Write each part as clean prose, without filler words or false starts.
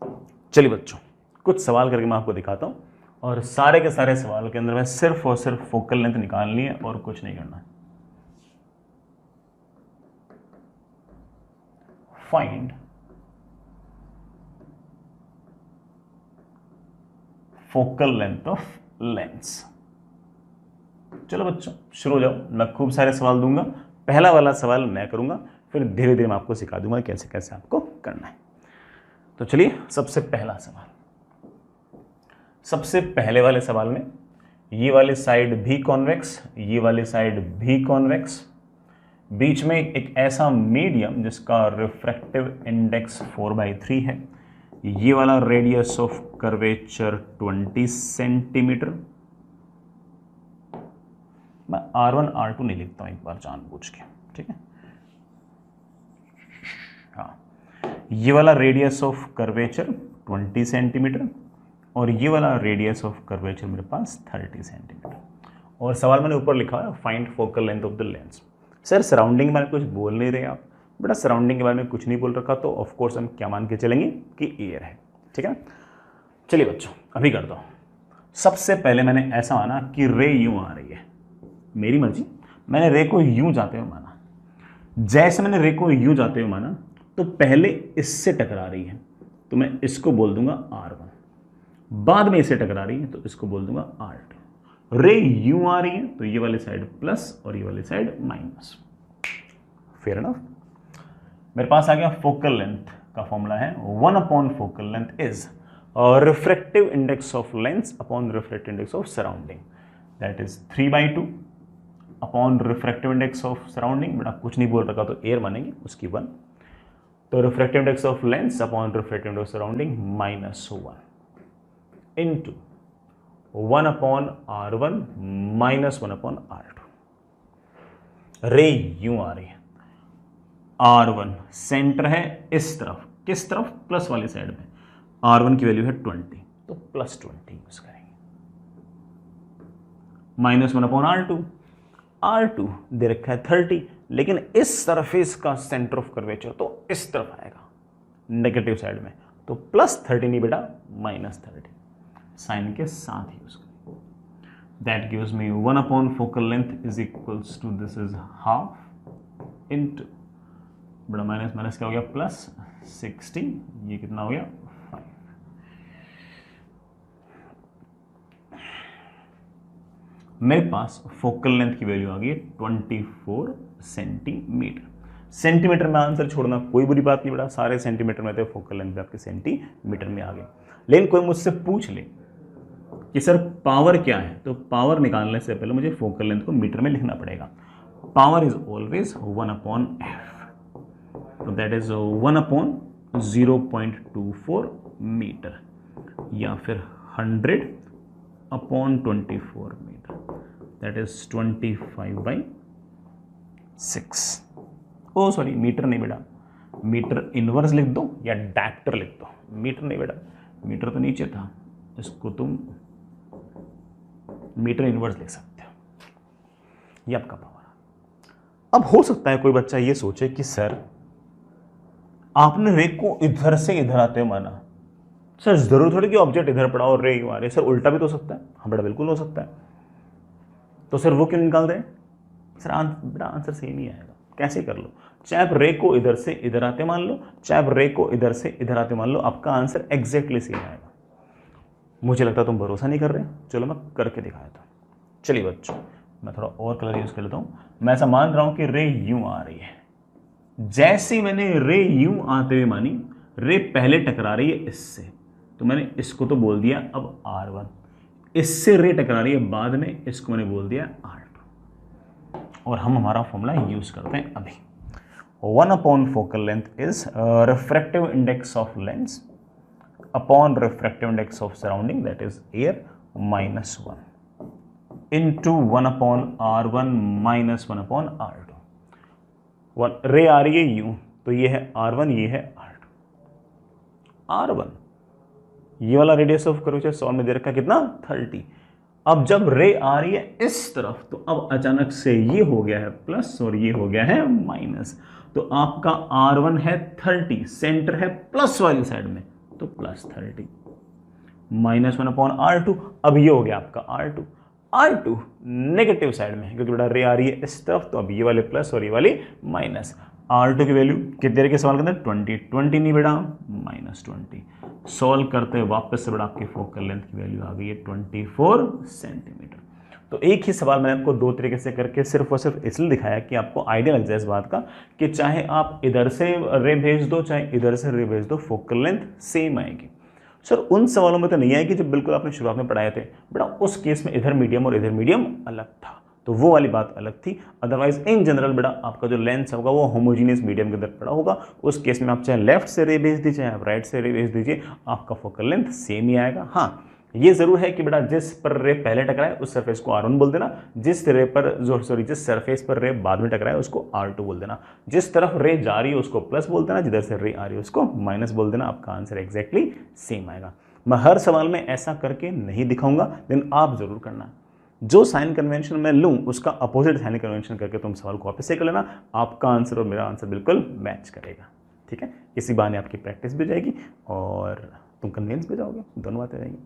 चलिए बच्चों, कुछ सवाल करके मैं आपको दिखाता हूं और सारे के सारे सवाल के अंदर मैं सिर्फ और सिर्फ फोकल लेंथ निकालनी है और कुछ नहीं करना है। Find focal length of lens. चलो बच्चों शुरू हो जाओ। मैं खूब सारे सवाल दूंगा, पहला वाला सवाल मैं करूंगा, फिर धीरे धीरे मैं आपको सिखा दूंगा कैसे कैसे आपको करना है। तो चलिए सबसे पहला सवाल। सबसे पहले वाले सवाल में ये वाली साइड भी कॉन्वेक्स, ये वाली साइड भी कॉन्वेक्स, बीच में एक ऐसा मीडियम जिसका रिफ्रैक्टिव इंडेक्स 4/3 है, ये वाला रेडियस ऑफ कर्वेचर 20 सेंटीमीटर। मैं R1 R2 नहीं लिखता हूं एक बार जानबूझ के, ठीक है। हाँ, ये वाला रेडियस ऑफ कर्वेचर 20 सेंटीमीटर और ये वाला रेडियस ऑफ कर्वेचर मेरे पास 30 सेंटीमीटर। और सवाल मैंने ऊपर लिखा है find focal length of the lens. Sir surrounding के बारे में कुछ बोल नहीं रहे आप, बेटा सराउंडिंग के बारे में कुछ नहीं बोल रखा तो ऑफ कोर्स हम क्या मान के चलेंगे कि एयर है, ठीक है। चलिए बच्चों अभी करता हूं। सबसे पहले मैंने ऐसा माना कि रे यूं आ रही है, मेरी मर्जी, मैंने रे को यूं जाते हुए माना। जैसे मैंने रे को यूं जाते हुए माना तो पहले इससे टकरा रही है तो मैं इसको बोल दूंगा R1, बाद में इसे टकरा रही है तो इसको बोल दूंगा R2। रे यूं आ रही है तो ये वाली साइड प्लस और ये वाली साइड माइनस। Fair enough. मेरे पास आ गया फोकल लेंथ का फॉर्मूला है 1 focal length is refractive index of lens upon refractive index of surrounding, that is 3/2 upon refractive index of surrounding. बेटा कुछ नहीं बोल रखा तो एयर मानेंगे उसकी 1, तो refractive index of lens upon refractive index of surrounding -1 into 1/R1 -1/R2। रे यूं आ रही है, R1 सेंटर है इस तरफ, किस तरफ, प्लस वाली साइड में। R1 की वैल्यू है 20 तो +20 यूज करेंगे, -1/R2। R2 दे रखा है 30, लेकिन इस सरफेस का सेंटर ऑफ कर्वेचर तो इस तरफ आएगा नेगेटिव साइड में, तो +30 नहीं बेटा -30, साइन के साथ यूज करेंगे। That gives me 1 focal length is equals to this is half into बड़ा माइनस माइनस क्या हो गया +60, ये कितना हो गया 5। मेरे पास फोकल लेंथ की वैल्यू आ गई 24 सेंटीमीटर। सेंटीमीटर में आंसर छोड़ना कोई बुरी बात नहीं बेटा, सारे सेंटीमीटर में थे, फोकल लेंथ भी आपके सेंटीमीटर में आ गए। लेकिन कोई मुझसे पूछ ले कि सर पावर क्या है, तो पावर निकालने से पहले मुझे फोकल लेंथ को मीटर में लिखना पड़ेगा। पावर इज ऑलवेज 1/f, तो दैट इज 1/0.24 मीटर या फिर 100/24 metre, that is 25/6। Oh sorry metre नहीं बेटा, मीटर इनवर्स लिख दो या डायप्टर लिख दो, मीटर नहीं बेटा, मीटर तो नीचे था, इसको तुम मीटर इनवर्स लिख सकते हो, ये आपका पावर। अब हो सकता है कोई बच्चा ये सोचे कि सर आपने रे को इधर से इधर आते हुए माना, सर जरूर थोड़ी कि ऑब्जेक्ट इधर पड़ा और रे यूं आ रही, सर उल्टा भी तो हो सकता है। हाँ बेटा बिल्कुल हो सकता है, तो सर वो क्यों निकाल रहे हैं? सर बेटा आंसर सही नहीं आएगा, कैसे कर लो, चाहे आप रे को इधर से इधर आते मान लो, चाहे आप रे को इधर से इधर आते मान लो, आपका आंसर एग्जैक्टली सही आएगा। मुझे लगता है तुम भरोसा नहीं कर रहे, चलो मैं करके दिखा देता हूँ। चलिए बच्चों मैं थोड़ा और कलर यूज कर लेता हूँ। मैं ऐसा मान रहा हूँ कि रे यूं आ रही है, जैसे ही मैंने रे यूं आते हुए मानी, रे पहले टकरा रही है इससे, तो मैंने इसको तो बोल दिया अब R1, इससे रे टकरा रही है बाद में, इसको मैंने बोल दिया R2। और हम हमारा फॉर्मूला यूज करते हैं अभी। 1 focal length is refractive index of lens upon refractive index of surrounding, that is air, -1 into 1/R1 -1/R2। रे आ रही है यूं, तो ये है R1, ये है R2। R1 ये वाला रेडियस ऑफ कर्वेचर 100 में दे रखा है कितना 30। अब जब रे आ रही है इस तरफ, तो अब अचानक से ये हो गया है प्लस और ये हो गया है माइनस, तो आपका R1 है 30, सेंटर है प्लस वाली साइड में, तो +30 -1/r2। अब ये हो गया आपका R2 नेगेटिव साइड में है क्योंकि बेटा रे आ रही है इस तरफ, तो अब ये वाले प्लस और ये वाली माइनस। R2 की वैल्यू कितने देर के सवाल के अंदर 20 नहीं बेटा -20। सॉल्व करते हैं वापस से बेटा आपकी फोकल लेंथ की वैल्यू आ गई है 24 सेंटीमीटर। तो एक ही सवाल मैंने आपको दो तरीके से करके सिर्फ और सिर्फ इसलिए दिखाया कि आपको आइडिया लग जाए इस बात का कि चाहे आप इधर से रे भेज दो चाहे इधर से रे भेज दो, फोकल लेंथ सेम आएगी। सर उन सवालों में तो नहीं आएगी जब बिल्कुल आपने शुरुआत में पढ़ाए थे बेटा, उस केस में इधर मीडियम और इधर मीडियम अलग था, तो वो वाली बात अलग थी। अदरवाइज इन जनरल बेटा आपका जो लेंथ होगा वो होमोजीनियस मीडियम के अंदर पड़ा होगा। उस केस में आप चाहे लेफ्ट से रे भेज दीजिए, आप राइट से रे भेज दीजिए, आपका फोकल लेंथ सेम ही आएगा। हाँ ये जरूर है कि बेटा जिस पर रे पहले टकराए उस सरफेस को R1 बोल देना, जिस सरफेस पर रे बाद में टकराए उसको R2 बोल देना, जिस तरफ रे जा रही है उसको प्लस बोल देना, जिधर से रे आ रही है उसको माइनस बोल देना। आपका आंसर एग्जैक्टली सेम आएगा। मैं हर सवाल में ऐसा करके नहीं दिखाऊंगा, लेकिन आप जरूर करना। जो साइन कन्वेंशन मैं लूं उसका अपोजिट साइन कन्वेंशन करके तुम सवाल को वापस से कर लेना, आपका आंसर और मेरा आंसर बिल्कुल मैच करेगा। ठीक है, इसी बहाने आपकी प्रैक्टिस भी जाएगी और तुम कन्विंस भी जाओगे, दोनों बातें रहेंगी।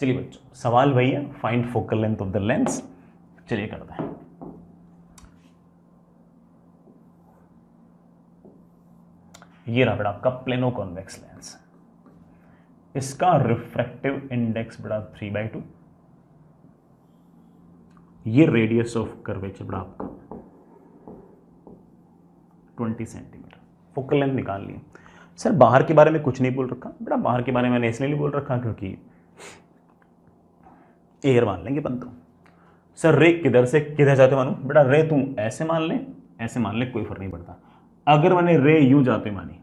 चलिए बच्चों, सवाल वही है, find focal length of the lens. चलिए करते हैं। ये रहा बेटा आपका प्लेनो कॉन्वेक्स लेंस, इसका रिफ्रैक्टिव इंडेक्स बेटा 3/2, ये रेडियस ऑफ कर्वेचर बेटा आपका 20 सेंटीमीटर। फोकल लेंथ निकाल ली। सर बाहर के बारे में कुछ नहीं बोल रखा बेटा, बाहर के बारे में मैंने इसलिए नहीं बोल रखा क्योंकि एयर मान लेंगे बंद। सर रे किधर से किधर जाते मानू बेटा, रे तुम ऐसे मान ले ऐसे मान ले, कोई फर्क नहीं पड़ता। अगर मैंने रे यूं जाते मानी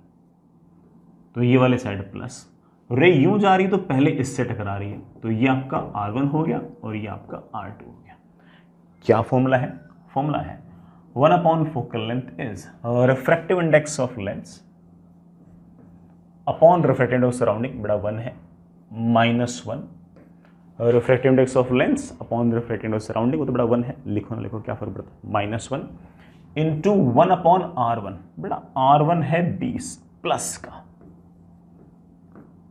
तो ये वाले साइड प्लस, रे यूं जा रही तो पहले इससे टकरा रही है, तो ये आपका R1 हो गया और ये आपका R2 हो गया। क्या फॉर्मूला है? फॉर्मूला है 1/, focal length is refractive index of lens upon refractive index surrounding बेटा 1 है, -1 refractive index of lens upon refractive index surrounding, वो तो बेटा 1 है, लिखो ना लिखो क्या फर्क पड़ता है, -1 इंटू 1/R1 बेटा R1 है 20 प्लस का,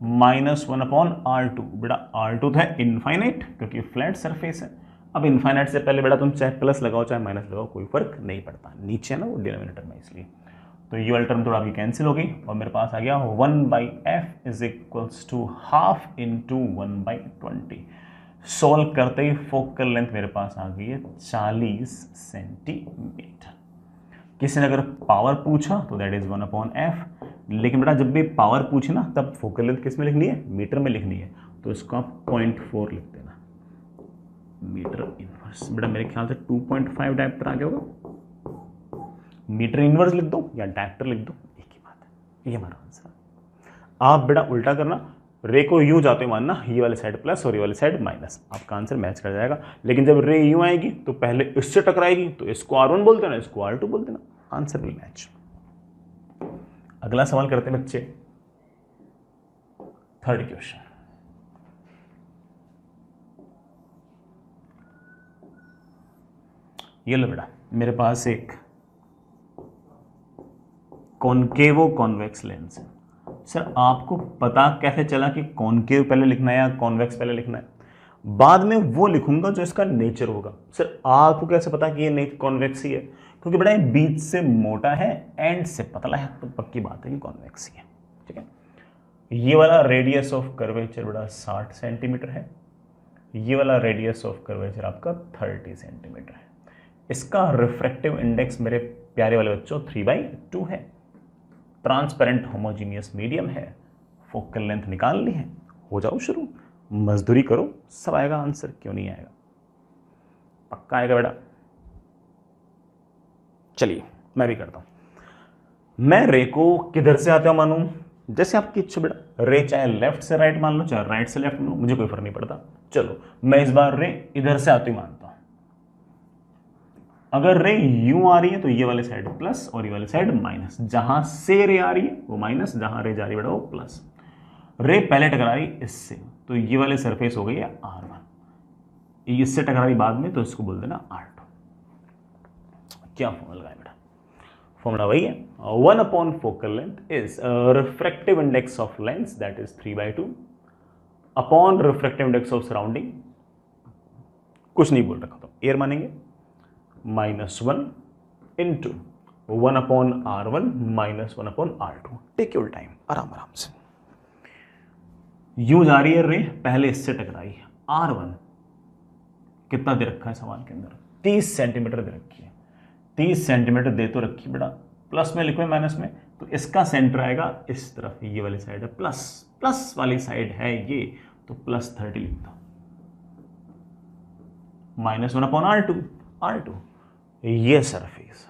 -1/R2 बेटा R2 था इनफाइनाइट क्योंकि फ्लैट सरफेस है। अब इनफाइनाइट से पहले बेटा तुम चाहे प्लस लगाओ चाहे माइनस लगाओ कोई फर्क नहीं पड़ता, नीचे ना वो डिनोमिनेटर में, इसलिए तो ये वाली टर्म थोड़ा आपकी कैंसिल हो गई और मेरे पास आ गया 1/f is equals to half into 1/20। Solve करते ही फोकल लेंथ मेरे पास आ गई है 40 सेंटीमीटर। किसी ने अगर पावर पूछा तो दैट इज 1/f, लेकिन बेटा जब भी पावर पूछे ना तब फोकल लेंथ किस में लिखनी है, मीटर में लिखनी है, तो इसको आप 0.4 लिख देना, मीटर इनवर्स। बेटा मेरे ख्याल से 2.5 डायप्टर आ गया होगा, मीटर इनवर्स लिख दो या डायप्टर लिख दो, एक ही बात है। ये हमारा आंसर। आप बेटा उल्टा करना, रे को यूं जाते हुए मानना, ये वाले साइड प्लस और ये वाले साइड माइनस, आपका आंसर मैच कर जाएगा। लेकिन जब रे यूं आएगी तो पहले इससे टकराएगी तो इसको R1 बोल देना, इसको R2 बोल देना, आंसर विल मैच। अगला सवाल करते हैं बच्चे, थर्ड क्वेश्चन। ये लो बेटा, मेरे पास एक कॉनकेवो कॉन्वेक्स लेंस है। सर आपको पता कैसे चला कि कॉनकेव पहले लिखना है या कॉन्वेक्स पहले लिखना है? बाद में वो लिखूंगा जो इसका नेचर होगा। सर आपको कैसे पता कि ये कॉन्वेक्स ही है? क्योंकि बेटा ये बीच से मोटा है, एंड से पतला है, तो पक्की बात है कि कॉन्वेक्स ही है। ठीक है, ये वाला रेडियस ऑफ कर्वेचर बेटा 60 सेंटीमीटर है, ये वाला रेडियस ऑफ कर्वेचर आपका 30 सेंटीमीटर है। इसका रिफ्रैक्टिव इंडेक्स मेरे प्यारे वाले बच्चों 3/2 है। ट्रांसपेरेंट होमोजीनियस मीडियम है। फोकल लेंथ निकाल ली है, हो जाओ शुरू, मजदूरी करो, सब आएगा आंसर, क्यों नहीं आएगा, पक्का आएगा बेटा। चलिए मैं भी करता हूं। मैं रे को किधर से आते हो मानूं, जैसे आपकी इच्छा बेटा, रे चाहे लेफ्ट से राइट मान लो चाहे राइट से लेफ्ट मान लो, मुझे कोई फर्क नहीं पड़ता। चलो मैं इस बार रे इधर से आती मानता हूं। अगर रे यूं आ रही है तो ये वाले साइड प्लस और ये वाले साइड माइनस, जहां से रे आ रही है वो माइनस, जहां रे जा रही है बेटा वो प्लस। रे पहले टकरा रही इससे, तो ये वाले सरफेस हो गई है R1, इससे टकरा रही बाद में, तो इसको बोल देना R2। क्या फॉर्मूला लगाए बेटा? फॉर्मूला वही है, 1 upon focal length is refractive index of lens that is 3/2 upon refractive index of surrounding, कुछ नहीं बोल रखा तो एयर मानेंगे, -1 into 1 upon R1 -1 upon R2। Take your time, आराम आराम से। यूं जा रही है रे, पहले इससे टकराई, R1 कितना दे रखा है सवाल के अंदर, 30 सेंटीमीटर दे रखी है, 30 सेंटीमीटर दे तो रखी बेटा, प्लस में लिखो माइनस में, तो इसका सेंटर आएगा इस तरफ, ये वाली साइड है प्लस, प्लस वाली साइड है ये, तो +30 लिखता, -1 अपॉन R2, ये सरफेस,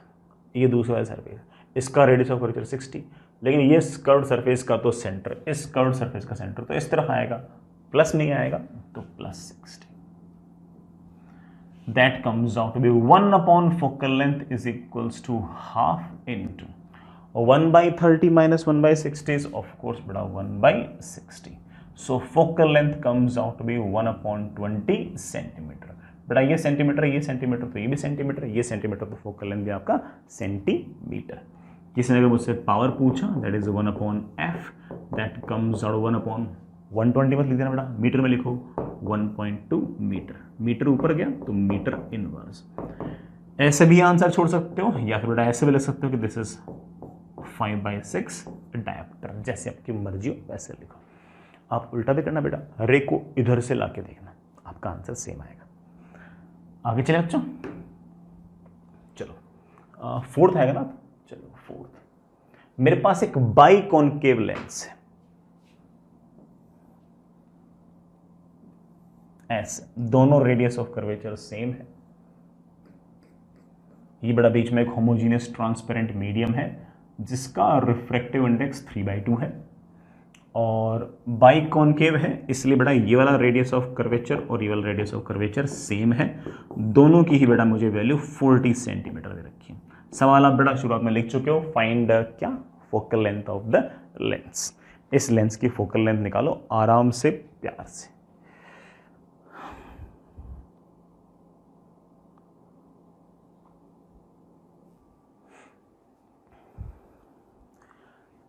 ये दूसरा वाला सरफेस, इसका रेडियस ऑफ कर्वेचर 60, लेकिन ये कर्व्ड सरफेस का तो सेंटर, इस कर्व्ड सरफेस का सेंटर तो इस तरफ आएगा, प्लस नहीं आएगा तो +60। That comes out to be 1 upon focal length is equals to half into 1/30 minus 1/60 is of course beta 1/60. So focal length comes out to be 1 upon 20 centimeter. बेटा ये सेंटीमीटर, ये सेंटीमीटर, तो ये भी सेंटीमीटर, ये सेंटीमीटर, तो focal length भी आपका सेंटीमीटर। किसी ने अगर मुझसे पावर पूछा, that is 1 upon F, that comes out 1 upon 120 मत लिख देना बेटा, मीटर में लिखो 1.2 मीटर, मीटर ऊपर गया तो मीटर इनवर्स। ऐसे भी आंसर छोड़ सकते हो, या फिर बेटा ऐसे भी लिख सकते हो कि दिस इज 5/6 डायमीटर, जैसे आपकी मर्जी हो वैसे लिखो। आप उल्टा भी करना बेटा, रे को इधर से लाके देखना, आपका आंसर सेम आएगा। आगे चले बच्चों, चलो फोर्थ आएगा ना, चलो फोर्थ, मेरे पास एक बाई कॉनकेव लेंस है, ऐसे दोनों रेडियस ऑफ कर्वेचर सेम है, ये बड़ा बीच में एक होमोजीनियस ट्रांसपेरेंट मीडियम है जिसका रिफ्रैक्टिव इंडेक्स 3/2 है, और बाई कॉनकेव है, इसलिए बेटा ये वाला रेडियस ऑफ कर्वेचर और ये वाला रेडियस ऑफ कर्वेचर सेम है, दोनों की ही बेटा मुझे वैल्यू 40 सेंटीमीटर दे रखी है। सवाल आप बेटा शुरुआत में लिख चुके हो, फाइंड क्या, focal length of the lens. इस लेंस की फोकल लेंथ निकालो आराम से, प्यार से।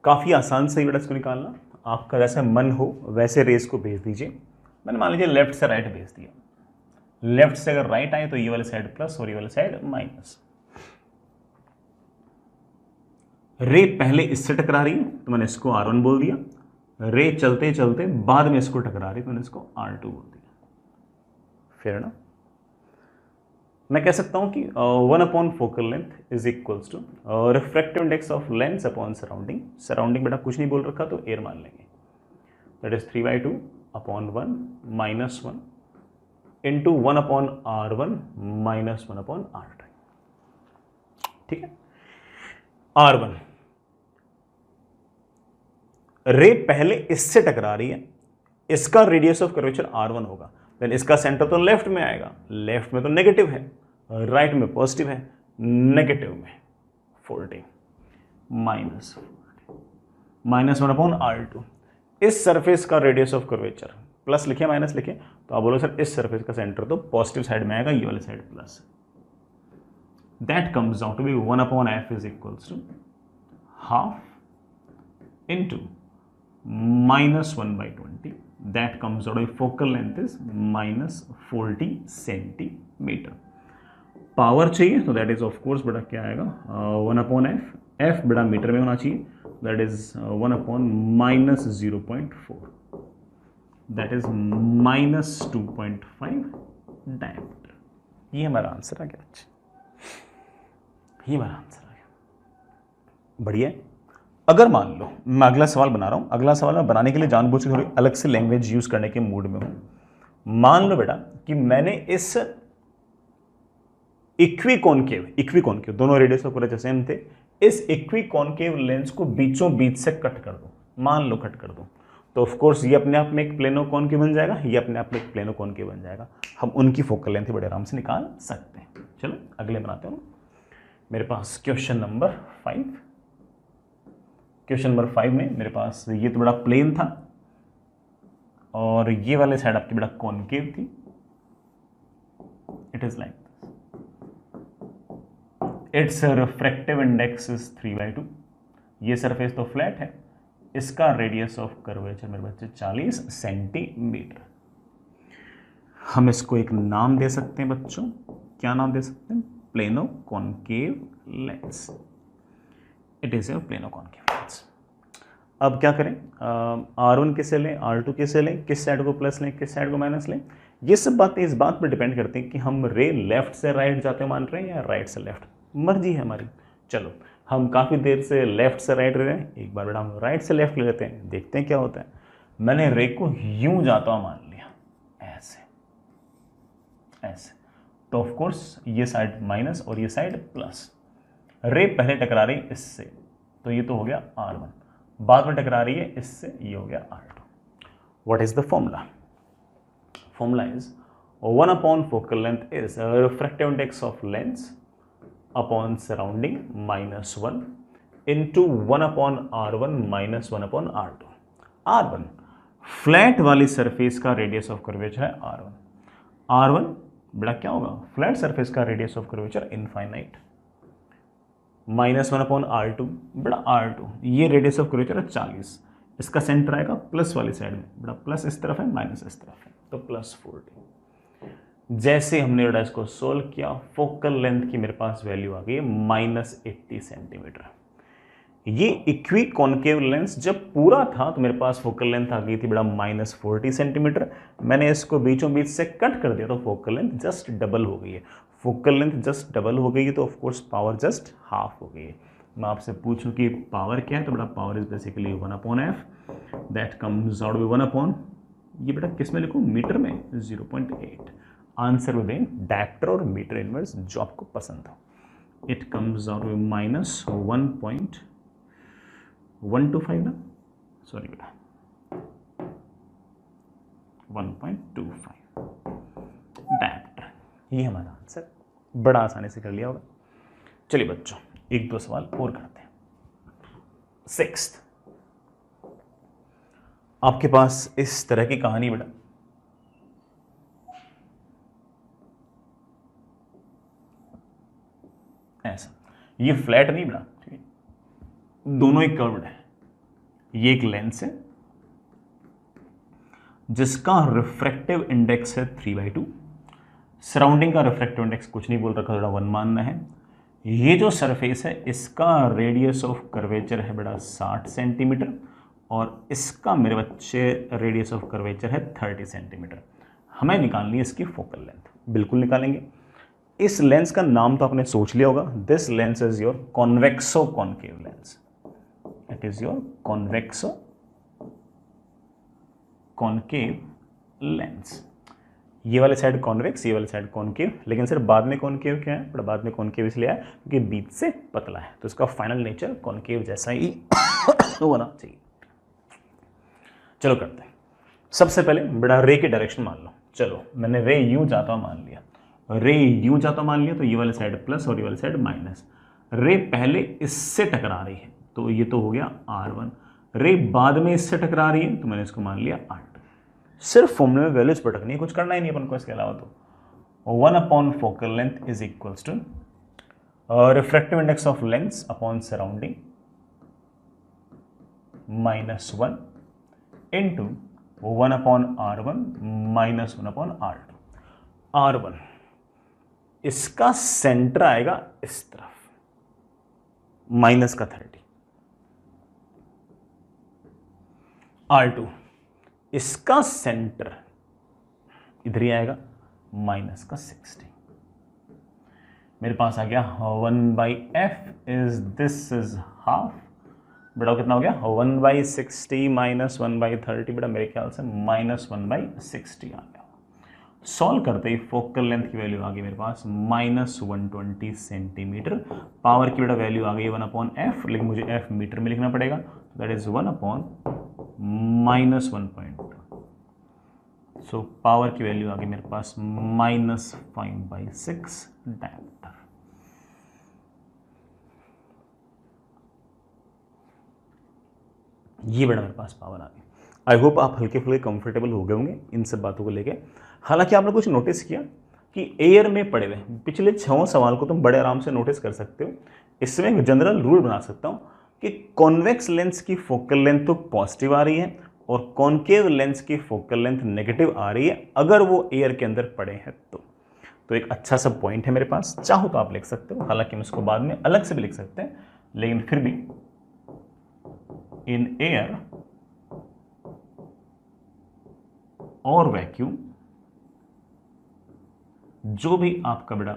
काफी आसान से बेटा इसको निकालना, आपका जैसा मन हो वैसे रेस को भेज दीजिए। मैंने मान लीजिए लेफ्ट से राइट भेज दिया, लेफ्ट से अगर राइट आए तो ये वाली साइड प्लस और ये वाली साइड माइनस। रे पहले इससे टकरा रही है तो मैंने इसको R1 बोल दिया, रे चलते चलते बाद में इसको टकरा रही तो मैंने इसको R2 बोल दिया, फिर ना मैं कह सकता हूं कि 1 upon focal length is equals to refractive index of lens upon surrounding. Surrounding बेटा कुछ नहीं बोल रखा तो एयर मान लेंगे, that is 3/2 upon 1 -1 into 1 upon R1 -1 upon R2। ठीक है, R1 रे पहले इससे टकरा रही है, इसका रेडियस ऑफ कर्वेचर R1 होगा, देन इसका सेंटर तो लेफ्ट में आएगा, लेफ्ट में तो नेगेटिव है, राइट में पॉजिटिव है, नेगेटिव में 40 -1 अपॉन R2। इस सरफेस का रेडियस ऑफ कर्वेचर प्लस लिखे माइनस लिखे, तो आप बोलो सर इस सरफेस का सेंटर तो पॉजिटिव साइड में आएगा, ये वाली side plus, that comes out to be 1 upon f is equals to half into -1/20, that comes out of focal length is -40 centimetre. Power चाहिए तो दैट इज ऑफ कोर्स बेटा क्या आएगा 1 अपॉन f बेटा मीटर में होना चाहिए, that is 1 upon -0.4, that is -2.5 diameter. ये हमारा आंसर आ गया बच्चे, ये हमारा आंसर आ गया, बढ़िया है। अगर मान लो मैं अगला सवाल बना रहा हूं, अगला सवाल मैं बनाने के लिए जानबूझ के थोड़ी अलग से लैंग्वेज यूज करने के मूड में हूं। मान लो बेटा कि मैंने इस इक्विकॉनकेव दोनों रेडियस ऑफ कर्वेचर सेम थे, इस इक्विकॉनकेव लेंस को बीचों बीच से कट कर दो, मान लो कट कर दो, तो ऑफ कोर्स ये अपने आप में एक प्लेनोकॉनकेव बन जाएगा, ये अपने आप में एक प्लेनोकॉनकेव बन जाएगा, हम उनकी फोकल लेंथ बड़े आराम से निकाल सकते हैं। चलो अगले बनाते हैं। मेरे पास क्वेश्चन नंबर 5, क्वेश्चन नंबर 5 में मेरे पास ये तो बड़ा प्लेन था और ये वाले साइड आपकी बड़ा कॉनकेव थी, it is like it's refractive index is 3/2। ये सरफेस तो फ्लैट है, इसका रेडियस ऑफ कर्वेचर मेरे बच्चे 40 सेंटीमीटर। हम इसको एक नाम दे सकते हैं बच्चों, क्या नाम दे सकते हैं? Plano concave lens. It is a plano concave lens. अब क्या करें? R1 किसे लें, R2 किसे लें, किस साइड को प्लस लें, किस साइड को माइनस लें? ये सब बातें इस बात पर डिपेंड करती हैं कि हम रे लेफ्ट से राइट जाते मान रहे हैं या राइट से लेफ्ट। मर्जी है हमारी। चलो हम काफ़ी देर से लेफ्ट से राइट ले रहे हैं, एक बार बेटा हम राइट से लेफ्ट ले लेते हैं, देखते हैं क्या होता है। मैंने रे को यूं जाता हुआ मान लिया, ऐसे ऐसे, तो ऑफ कोर्स ये साइड माइनस और ये साइड प्लस। रे पहले टकरा रही इससे, तो ये तो हो गया R1, बाद में टकरा रही है इससे, ये हो गया R2। What is the formula? Formula is 1/4 focal length is refractive index of lens upon surrounding -1 into 1/R1 minus 1/R2। R1 flat वाली सरफेस का रेडियस ऑफ कर्वेचर है R1। R1 बड़ा क्या होगा? फ्लैट सरफेस का radius of curvature infinite, -1/R2 बड़ा R2, ये radius of curvature है 40। इसका सेंटर आएगा प्लस वाली साइड में, बड़ा प्लस इस तरफ है, माइनस इस तरफ है, तो +40। जैसे हमने बेटा इसको सोल्व किया, फोकल लेंथ की मेरे पास वैल्यू आ गई है -80 सेंटीमीटर। ये इक्वी कॉन्केव लेंस जब पूरा था तो मेरे पास फोकल लेंथ आ गई थी बड़ा -40 सेंटीमीटर। मैंने इसको बीचों बीच से कट कर दिया तो फोकल लेंथ जस्ट डबल हो गई है। फोकल लेंथ जस्ट डबल हो गई है तो ऑफकोर्स पावर जस्ट हाफ हो गई है। मैं आपसे पूछूं कि पावर क्या है, तो बेटा power is basically 1/f, that comes out by 1/, ये बेटा किस में लिखूं? मीटर में 0.8। आंसर में दें डायप्टर और मीटर इनवर्स जो आपको पसंद हो। इट कम्स आउट बाय -1.125 ना, सॉरी बेटा 1.25 डायप्टर। ये हमारा आंसर, बड़ा आसानी से कर लिया होगा। चलिए बच्चों एक दो सवाल और करते हैं। 6th, आपके पास इस तरह की कहानी बेटा, ऐसा, ये फ्लैट नहीं बेटा, ठीक है, दोनों एक कर्व्ड है। ये एक लेंस है जिसका रिफ्रैक्टिव इंडेक्स है 3/2। सराउंडिंग का रिफ्रैक्टिव इंडेक्स कुछ नहीं बोल रखा, थोड़ा 1 मानना है। ये जो सरफेस है इसका रेडियस ऑफ कर्वेचर है बेटा 60 सेंटीमीटर और इसका मेरे बच्चे रेडियस ऑफ कर्वेचर है 30 सेंटीमीटर। हमें निकालनी है इसकी फोकल लेंथ, बिल्कुल निकालेंगे। इस लेंस का नाम तो आपने सोच लिया होगा, this lens is your कॉन्वेक्सो concave lens. It is your कॉन्वेक्सो concave lens. ये वाले साइड कॉन्वेक्स, ये वाले साइड कॉन्केव, लेकिन सिर्फ बाद में कॉन्केव क्या है? बड़ा बाद में कॉन्केव इसलिए है क्योंकि बीच से पतला है, तो इसका फाइनल नेचर कॉन्केव जैसा ही होना चाहिए। चलो करते हैं। सबसे पहले बड़ा रे की डायरेक्शन मान लो। चलो मैंने रे यूं जाता हुआ मान लिया, रे यूं जाता मान लिया, तो ये वाले साइड प्लस और ये वाले साइड माइनस। रे पहले इससे टकरा रही है तो ये तो हो गया R1। रे बाद में इससे टकरा रही है तो मैंने इसको मान लिया R2। सिर्फ फॉर्मूले में वैल्यूज पटकनी है, कुछ करना ही नहीं अपन को इसके अलावा। तो 1/4 focal length is equals to refractive index of lens upon surrounding -1 into 1/R1 minus 1/R2। R1 इसका सेंटर आएगा इस तरफ, माइनस का 30। R2 इसका सेंटर इधर ही आएगा, माइनस का 60। मेरे पास आ गया 1/f is this is half. बेटा कितना हो गया? 1/60 माइनस 1/30, बेटा मेरे ख्याल से -1/60 आ गया। सॉल्व करते ही फोकल लेंथ की वैल्यू आ गई मेरे पास -120 सेंटीमीटर। पावर की बेटा वैल्यू आ गई 1/f, लेकिन मुझे f मीटर में लिखना पड़ेगा, दैट इज 1/-1.2। सो पावर की वैल्यू आ गई मेरे पास -5/6 डायमीटर। ये बेटा मेरे पास पावर आ गई। आई होप आप हल्के फुल्के कंफर्टेबल हो गए होंगे इन सब बातों को लेके। हालांकि आपने कुछ नोटिस किया, कि एयर में पड़े हुए, पिछले 6 सवाल को तुम बड़े आराम से नोटिस कर सकते हो। इसमें एक जनरल रूल बना सकता हूं कि कॉन्वेक्स लेंस की फोकल लेंथ तो पॉजिटिव आ रही है और कॉनकेव लेंस की फोकल लेंथ नेगेटिव आ रही है अगर वो एयर के अंदर पड़े हैं तो एक अच्छा सा पॉइंट है मेरे पास। चाहो तो आप लिख सकते हो, हालांकि हम इसको बाद में अलग से भी लिख सकते हैं, लेकिन फिर भी इन एयर और वैक्यूम जो भी आपका बेटा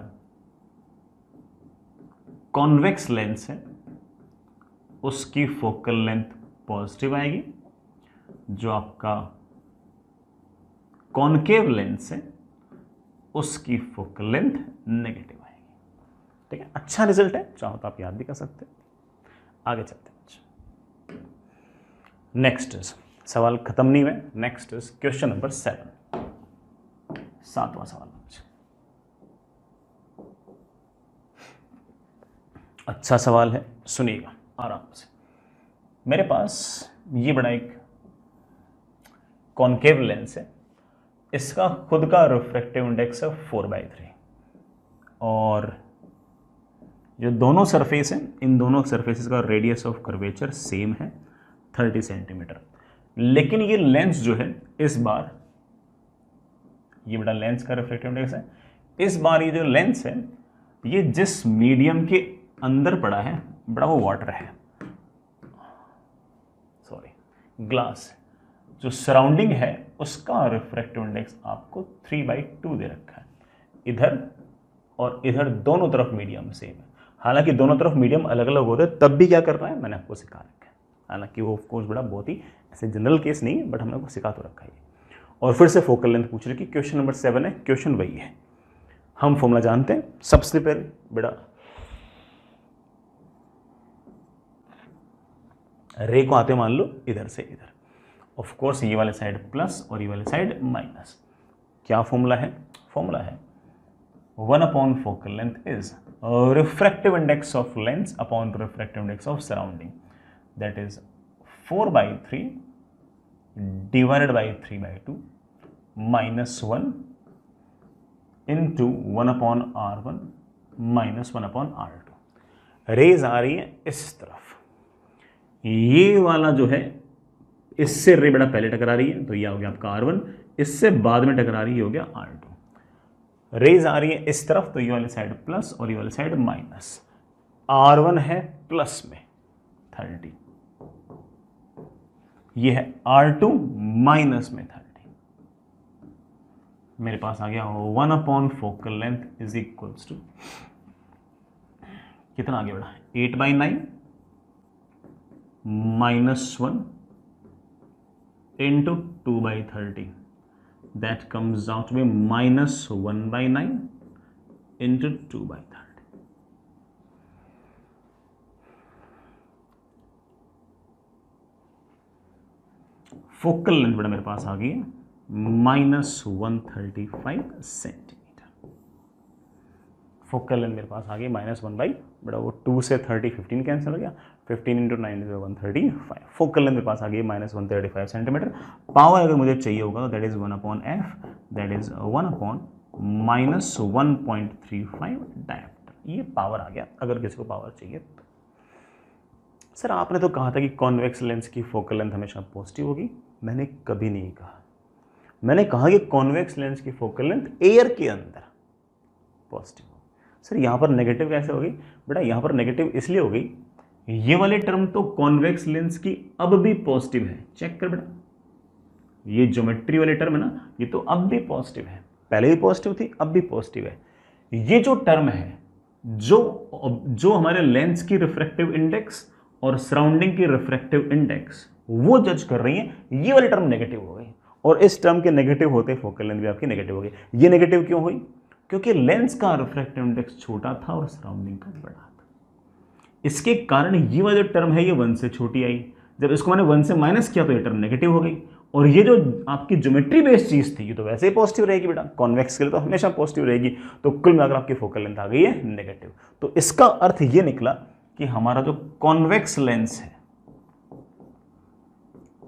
कॉन्वेक्स लेंस है उसकी फोकल लेंथ पॉजिटिव आएगी, जो आपका कॉनकेव लेंस है उसकी फोकल लेंथ नेगेटिव आएगी। ठीक है, अच्छा रिजल्ट है, चाहो तो आप याद भी कर सकते हैं। आगे चलते हैं। नेक्स्ट सवाल खत्म नहीं हुए, नेक्स्ट इज क्वेश्चन नंबर 7, 7वां सवाल। अच्छा सवाल है, सुनिएगा आराम से। मेरे पास ये बड़ा एक कॉनकेव लेंस है, इसका खुद का रिफ्रैक्टिव इंडेक्स है 4/3 और जो दोनों सरफेस हैं इन दोनों सरफेसेस का रेडियस ऑफ कर्वेचर सेम है 30 सेंटीमीटर। लेकिन ये लेंस जो है इस बार, ये बड़ा लेंस का रिफ्रैक्टिव इंडेक्स है, इस बार ये जो लेंस है ये जिस मीडियम के अंदर पड़ा है बड़ा वो वाटर है, सॉरी ग्लास, जो सराउंडिंग है उसका रिफ्रैक्टिव इंडेक्स आपको 3/2 दे रखा है। इधर और इधर दोनों तरफ मीडियम सेम है, हालांकि दोनों तरफ मीडियम अलग अलग होते हैं, तब भी क्या कर रहा है मैंने आपको सिखा रखा है। हालांकि वो ऑफकोर्स बड़ा बहुत ही ऐसे जनरल केस नहीं है, बट हमने आपको सिखा तो रखा है। और फिर से फोकल लेंथ पूछ रही कि क्वेश्चन नंबर 7 है, क्वेश्चन वही है, हम फॉर्मूला जानते हैं। सबसे पहले बेटा रे को आते मान लो इधर से इधर, ऑफ कोर्स ये वाले साइड प्लस और ये वाले साइड माइनस। क्या फॉर्मूला है? फॉर्मूला है 1 focal length is refractive index of lens upon refractive index of surrounding, that is 4/3 divided by 3/2 -1 into 1/R1 -1/R2। Rays आ रही है इस तरफ, ये वाला जो है इससे रे बड़ा पहले टकरा रही है तो ये हो गया आपका R1, इससे बाद में टकरा रही है हो गया R2। रेज आ रही है इस तरफ तो ये वाली साइड प्लस और ये वाली साइड माइनस। R1 है प्लस में 30, ये है R2 माइनस में 30। मेरे पास आ गया 1 focal length is equals to कितना आगे बढ़ा 8/9 -1 into 2/30, that comes out to be -1/9 into 2/30। Focal length बेटा मेरे पास आ गई है -135 सेंटीमीटर। फोकल लेंथ मेरे पास आ गई -1 बेटा वो 2 से 30 15 कैंसिल हो गया, 15 × 9 = 135। फोकल लेंथ मेरे पास आ गई -135 सेंटीमीटर। पावर अगर मुझे चाहिए होगा तो that is 1/f, that is 1/-1.35 dioptre. ये पावर आ गया अगर किसी को पावर चाहिए तो। सर आपने तो कहा था कि कॉन्वेक्स लेंस की फोकल लेंथ हमेशा पॉजिटिव होगी। मैंने कभी नहीं कहा, मैंने कहा कि कॉन्वेक्स लेंस की फोकल लेंथ एयर के अंदर पॉजिटिव। सर यहाँ पर नेगेटिव कैसे होगी? बेटा यहाँ पर नेगेटिव इसलिए हो गई, ये वाली टर्म तो कॉन्वेक्स लेंस की अब भी पॉजिटिव है। चेक कर बेटा, ये ज्योमेट्री वाली टर्म है ना, ये तो अब भी पॉजिटिव है, पहले भी पॉजिटिव थी अब भी पॉजिटिव है। ये जो टर्म है जो हमारे लेंस की रिफ्रैक्टिव इंडेक्स और सराउंडिंग की रिफ्रैक्टिव इंडेक्स वो जज कर रही है, ये वाली टर्म नेगेटिव हो गई और इस टर्म के नेगेटिव होते फोकल लेंथ भी आपकी नेगेटिव हो गई। ये नेगेटिव क्यों हुई? क्योंकि लेंस का रिफ्रैक्टिव इंडेक्स छोटा था और सराउंडिंग का बड़ा था। इसके कारण ये वाली जो टर्म है ये 1 से छोटी आई, जब इसको मैंने 1 से माइनस किया तो ये टर्म नेगेटिव हो गई। और ये जो आपकी ज्योमेट्री बेस्ड चीज थी ये तो वैसे ही पॉजिटिव रहेगी बेटा, कॉन्वेक्स के लिए तो हमेशा पॉजिटिव रहेगी। तो कुल मिलाकर आपकी फोकल लेंथ आ गई है नेगेटिव। तो इसका अर्थ ये निकला कि हमारा जो कॉन्वेक्स लेंस है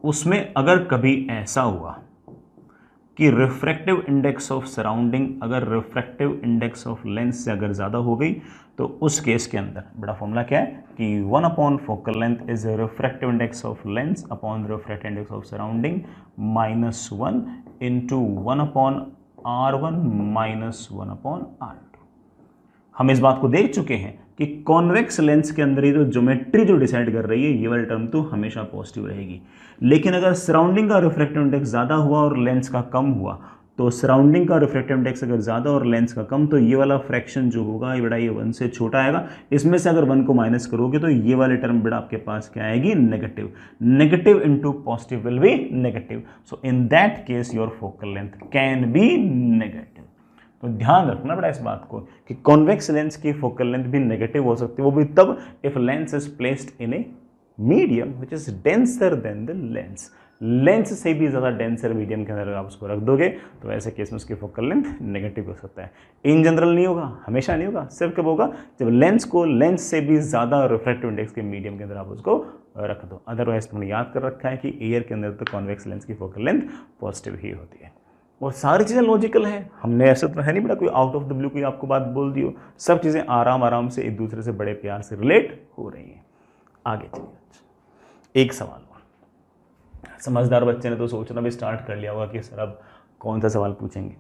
उसमें अगर कभी ऐसा हुआ कि रिफ्रैक्टिव इंडेक्स ऑफ सराउंडिंग अगर रिफ्रैक्टिव इंडेक्स ऑफ लेंस से अगर ज़्यादा हो गई तो उस केस के अंदर बड़ा फॉर्मूला क्या है कि 1 upon focal length is refractive index of lens upon refractive index of surrounding -1 into 1 upon R1 -1 upon R2। हम इस बात को देख चुके हैं कि कॉन्वेक्स लेंस के अंदर ही तो ज्योमेट्री जो डिसाइड कर रही है ये वाली टर्म तो हमेशा पॉजिटिव रहेगी, लेकिन अगर सराउंडिंग का रिफ्रैक्टिव इंडेक्स ज़्यादा हुआ और लेंस का कम हुआ तो सराउंडिंग का रिफ्रैक्टिव इंडेक्स अगर ज़्यादा और लेंस का कम तो ये वाला फ्रैक्शन जो होगा ये बेटा ये 1 से छोटा आएगा। इसमें से अगर 1 को माइनस करोगे तो ये वाली टर्म बेटा आपके पास क्या आएगी negative. Negative into positive will be negative, so in that case your focal length can be negative. तो ध्यान रखना बेटा इस बात को कि कॉन्वेक्स लेंस की फोकल लेंथ भी नेगेटिव हो सकती है, वो भी तब if lens is placed in a medium which is denser then the lens. Lens से भी ज़्यादा डेंसर मीडियम के अंदर आप उसको रख दोगे तो ऐसे केस में उसकी फोकल लेंथ नेगेटिव हो सकता है। इन जनरल नहीं होगा, हमेशा नहीं होगा, सिर्फ कब होगा जब लेंस को लेंस से भी ज़्यादा रिफ्रैक्टिव इंडेक्स के मीडियम के अंदर आप उसको रख दो। अदरवाइज तुमने याद कर रखा है कि एयर के अंदर तो कॉन्वेक्स लेंस की फोकल लेंथ पॉजिटिव ही होती है और सारी चीज़ें लॉजिकल हैं। हमने ऐसा तो है नहीं बेटा कोई आउट ऑफ द ब्लू कोई आपको बात बोल दी हो, सब चीज़ें आराम आराम से एक दूसरे से बड़े प्यार से रिलेट हो रही हैं। आगे चलिए एक सवाल और। समझदार बच्चे ने तो सोचना भी स्टार्ट कर लिया होगा कि सर अब कौन सा सवाल पूछेंगे।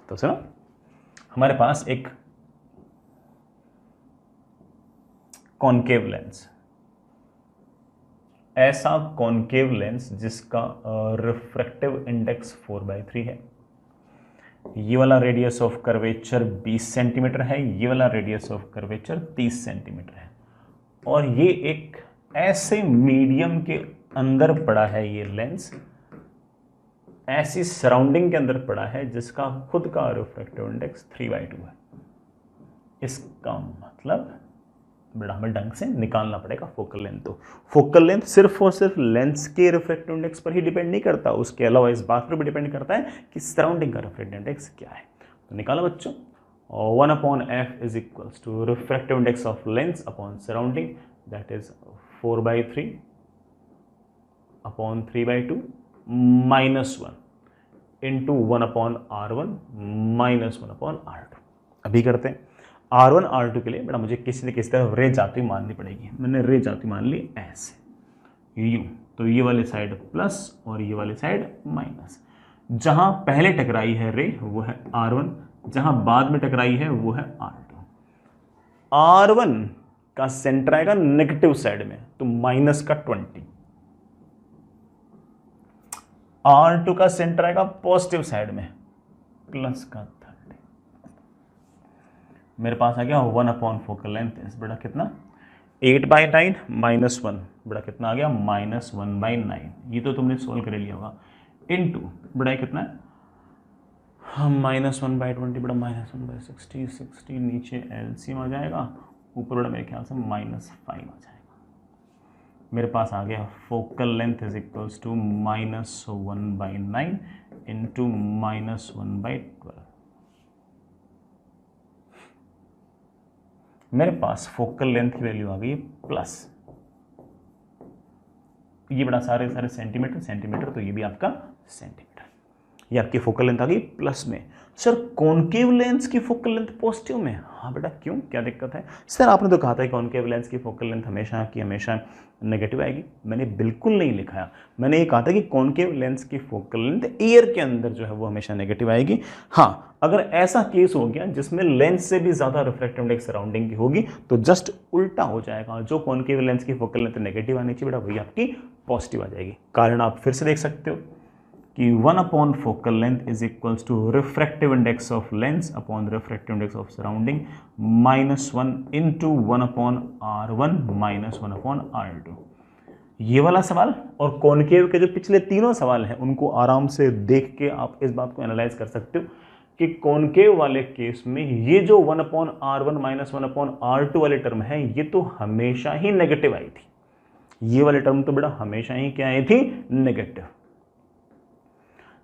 तो सुनो, हमारे पास एक कॉनकेव लेंस, ऐसा कॉनकेव लेंस जिसका रिफ्रैक्टिव इंडेक्स 4/3 है, ये वाला रेडियस ऑफ कर्वेचर 20 सेंटीमीटर है, ये वाला रेडियस ऑफ कर्वेचर 30 सेंटीमीटर है और ये एक ऐसे मीडियम के अंदर पड़ा है, ये लेंस ऐसी सराउंडिंग के अंदर पड़ा है जिसका खुद का रिफ्रैक्टिव इंडेक्स 3/2 है। इसका मतलब बड़ा हमें ढंग से निकालना पड़ेगा फोकल लेंथ। तो फोकल लेंथ सिर्फ और सिर्फ लेंस के रिफ्रैक्टिव इंडेक्स पर ही डिपेंड नहीं करता, उसके अलावा इस बात पर भी डिपेंड करता है कि सराउंडिंग का रिफ्रैक्टिव इंडेक्स क्या है। तो निकालो बच्चों, 1/f is equals to refractive index of lens upon surrounding that is 4/3 upon 3/2 -1 into 1/R1 -1/R2। अभी करते हैं R1 R2 के लिए बेटा मुझे किसी न किसी तरह रे जाती माननी पड़ेगी। मैंने रे जाती मान ली ऐसे यू, तो ये वाली साइड प्लस और ये वाली साइड माइनस। जहां पहले टकराई है रे वो है R1, जहां बाद में टकराई है वो है R2। R1 का सेंटर आएगा नेगेटिव साइड में तो -20, R2 का सेंटर आएगा पॉजिटिव साइड में +30। मेरे पास आ गया 1 अपॉन फोकल लेंथ इस बड़ा कितना 8/9 -1 बड़ा कितना आ गया -1/9। ये तो तुमने सोल्व कर लिया होगा इनटू बड़ा कितना है -1/20 बड़ा -1/60, 60 नीचे एलसीएम आ जाएगा, ऊपर बड़ा मेरे ख्याल से -5 आ जाएगा। मेरे पास आ गया focal length is equals to -1/9 into -1/12। मेरे पास फोकल लेंथ की वैल्यू आ गई प्लस, ये बड़ा सारे सेंटीमीटर तो ये भी आपका सेंटीमीटर, ये आपकी फोकल लेंथ आ गई प्लस में। सर कॉनकेव लेंस की फोकल लेंथ पॉजिटिव में? हाँ बेटा क्यों, क्या दिक्कत है? सर आपने तो कहा था कॉनकेव लेंस की फोकल लेंथ हमेशा नेगेटिव आएगी। मैंने बिल्कुल नहीं लिखाया, मैंने ये कहा था कि कॉनकेव लेंस की फोकल लेंथ एयर के अंदर जो है वो हमेशा नेगेटिव आएगी। हाँ अगर ऐसा केस हो गया जिसमें लेंस से भी ज़्यादा रिफ्रैक्टिव इंडेक्स सराउंडिंग की होगी तो जस्ट उल्टा हो जाएगा, जो कॉनकेव लेंस की फोकल लेंथ नेगेटिव आनी चाहिए बेटा वही आपकी पॉजिटिव आ जाएगी। कारण आप फिर से देख सकते हो कि 1 upon focal length is equals to refractive index of lens upon refractive index of surrounding -1 into 1/R1 -1/R2। ये वाला सवाल और कॉनकेव के जो पिछले तीनों सवाल हैं उनको आराम से देख के आप इस बात को एनालाइज कर सकते हो कि कॉनकेव वाले केस में ये जो 1/R1 -1/R2 वाली टर्म है ये तो हमेशा ही नेगेटिव आई थी। ये वाली टर्म तो बेटा हमेशा ही क्या आई थी, नेगेटिव।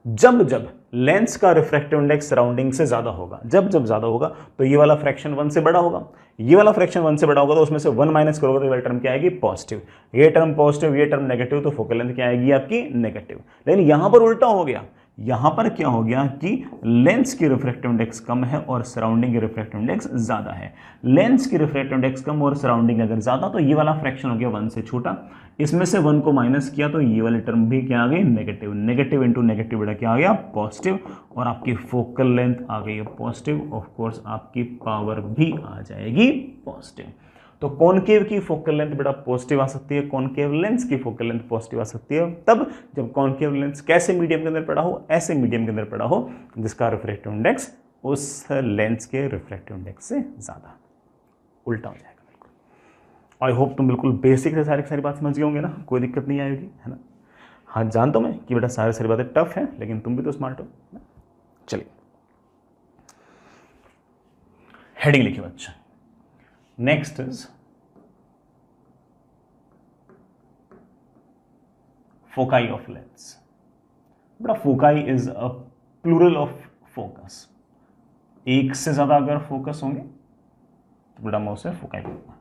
जब लेंस का रिफ्रैक्टिव इंडेक्स सराउंडिंग से ज्यादा होगा, जब ज्यादा होगा तो ये वाला फ्रैक्शन 1 से बड़ा होगा, ये वाला फ्रैक्शन 1 से बड़ा होगा तो उसमें से 1 माइनस करोगे तो ये वाली टर्म क्या आएगी, पॉजिटिव। ये टर्म पॉजिटिव, ये टर्म नेगेटिव, तो फोकल लेंथ क्या आएगी आपकी, नेगेटिव। लेकिन यहां पर उल्टा हो गया यहां पर क्या हो गया कि लेंस की रिफ्रैक्टिव इंडेक्स कम है और सराउंडिंग की रिफ्रैक्टिव इंडेक्स ज्यादा है। लेंस की रिफ्रैक्टिव इंडेक्स कम और सराउंडिंग अगर ज्यादा तो ये वाला फ्रैक्शन हो गया 1 से छोटा, इसमें से 1 को माइनस किया तो ये वाली टर्म भी क्या आ गई नेगेटिव, नेगेटिव इंटू नेगेटिव बेटा क्या आ गया पॉजिटिव, और आपकी फोकल लेंथ आ गई है पॉजिटिव, ऑफ कोर्स आपकी पावर भी आ जाएगी पॉजिटिव। तो कॉनकेव की फोकल लेंथ बेटा पॉजिटिव आ सकती है, कॉनकेव लेंस की फोकल लेंथ पॉजिटिव आ सकती है तब जब कॉनकेव लेंस कैसे मीडियम के अंदर पड़ा हो, ऐसे मीडियम के अंदर पड़ा हो जिसका रिफ्रैक्टिव इंडेक्स उस लेंस के रिफ्रैक्टिव इंडेक्स से ज्यादा, उल्टा हो जाएगा। बिल्कुल आई होप तुम बिल्कुल बेसिक से सारी बात समझ गए होंगे ना, कोई दिक्कत नहीं आएगी, है ना। हाँ जानता हूं मैं कि बेटा सारी बातें टफ है, लेकिन तुम भी तो स्मार्ट हो। चलिए हेडिंग लिखिए बच्चा। Next is foci of lens. बेटा foci is a plural of focus, एक से ज्यादा अगर फोकस होंगे तो बेटा मैं उसे फोकाई कहूंगा।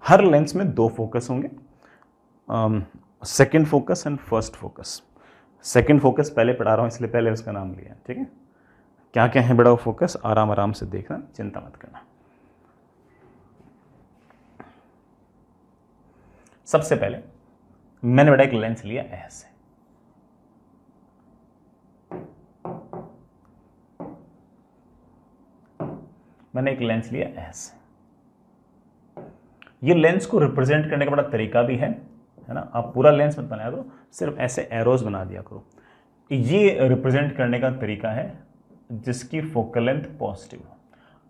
हर लेंस में 2 फोकस होंगे, second focus and first focus. Second focus पहले पढ़ा रहा हूं इसलिए पहले उसका नाम लिया, ठीक है। क्या क्या है बेटा वो फोकस, आराम आराम से देखना, चिंता मत करना। सबसे पहले मैंने बेटा एक लेंस लिया ऐसे, मैंने एक लेंस लिया ऐसे। ये लेंस को रिप्रेजेंट करने का बड़ा तरीका भी है ना। आप पूरा लेंस मत बनाया करो, सिर्फ ऐसे एरोज बना दिया करो। ये रिप्रेजेंट करने का तरीका है जिसकी फोकल लेंथ पॉजिटिव हो।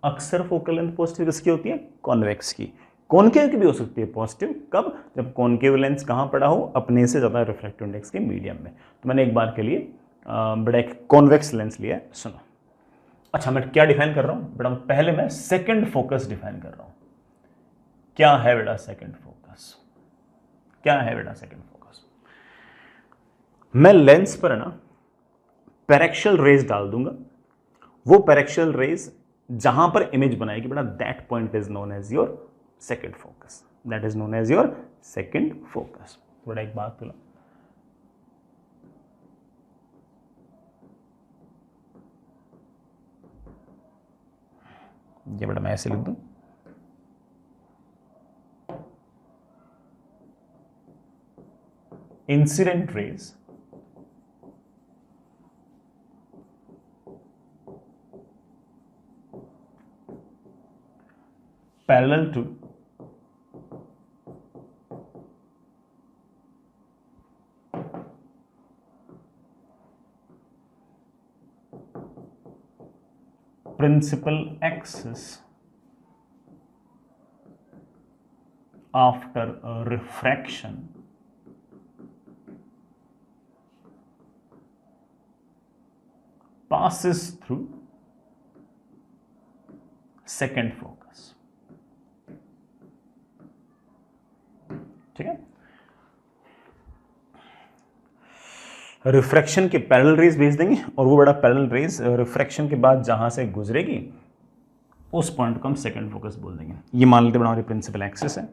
अक्सर फोकल लेंथ पॉजिटिव किसकी होती है, कॉन्वेक्स की। कॉनकेव की भी हो सकती है पॉजिटिव, कब, जब कॉनकेव लेंस कहां पड़ा हो, अपने से ज्यादा रिफ्रैक्टिव इंडेक्स के मीडियम में। तो मैंने एक बार के लिए बड़ा एक कॉन्वेक्स लेंस लिया है, सुनो। अच्छा मैं क्या डिफाइन कर रहा हूं बेटा, पहले मैं सेकंड फोकस डिफाइन कर रहा हूं। क्या है बेटा सेकंड फोकस, क्या है बेटा सेकंड फोकस। मैं लेंस पर ना पैरेक्शियल रेज डाल दूंगा, वो पैरेक्शियल रेज जहां पर इमेज बनाएगी बेटा that point is known as your second focus, that is known as your second focus. बेटा एक बात बोला, ये बेटा मैं ऐसे लिख दूं, incident raise parallel to principal axis after a refraction passes through second focus, ठीक है। रिफ्रैक्शन के पैरेलल रेज भेज देंगे और वो बड़ा पैरेलल रेज रिफ्रैक्शन के बाद जहां से गुजरेगी उस पॉइंट को हम सेकंड फोकस बोल देंगे। ये मान लेते बड़ा हमारी प्रिंसिपल एक्सिस है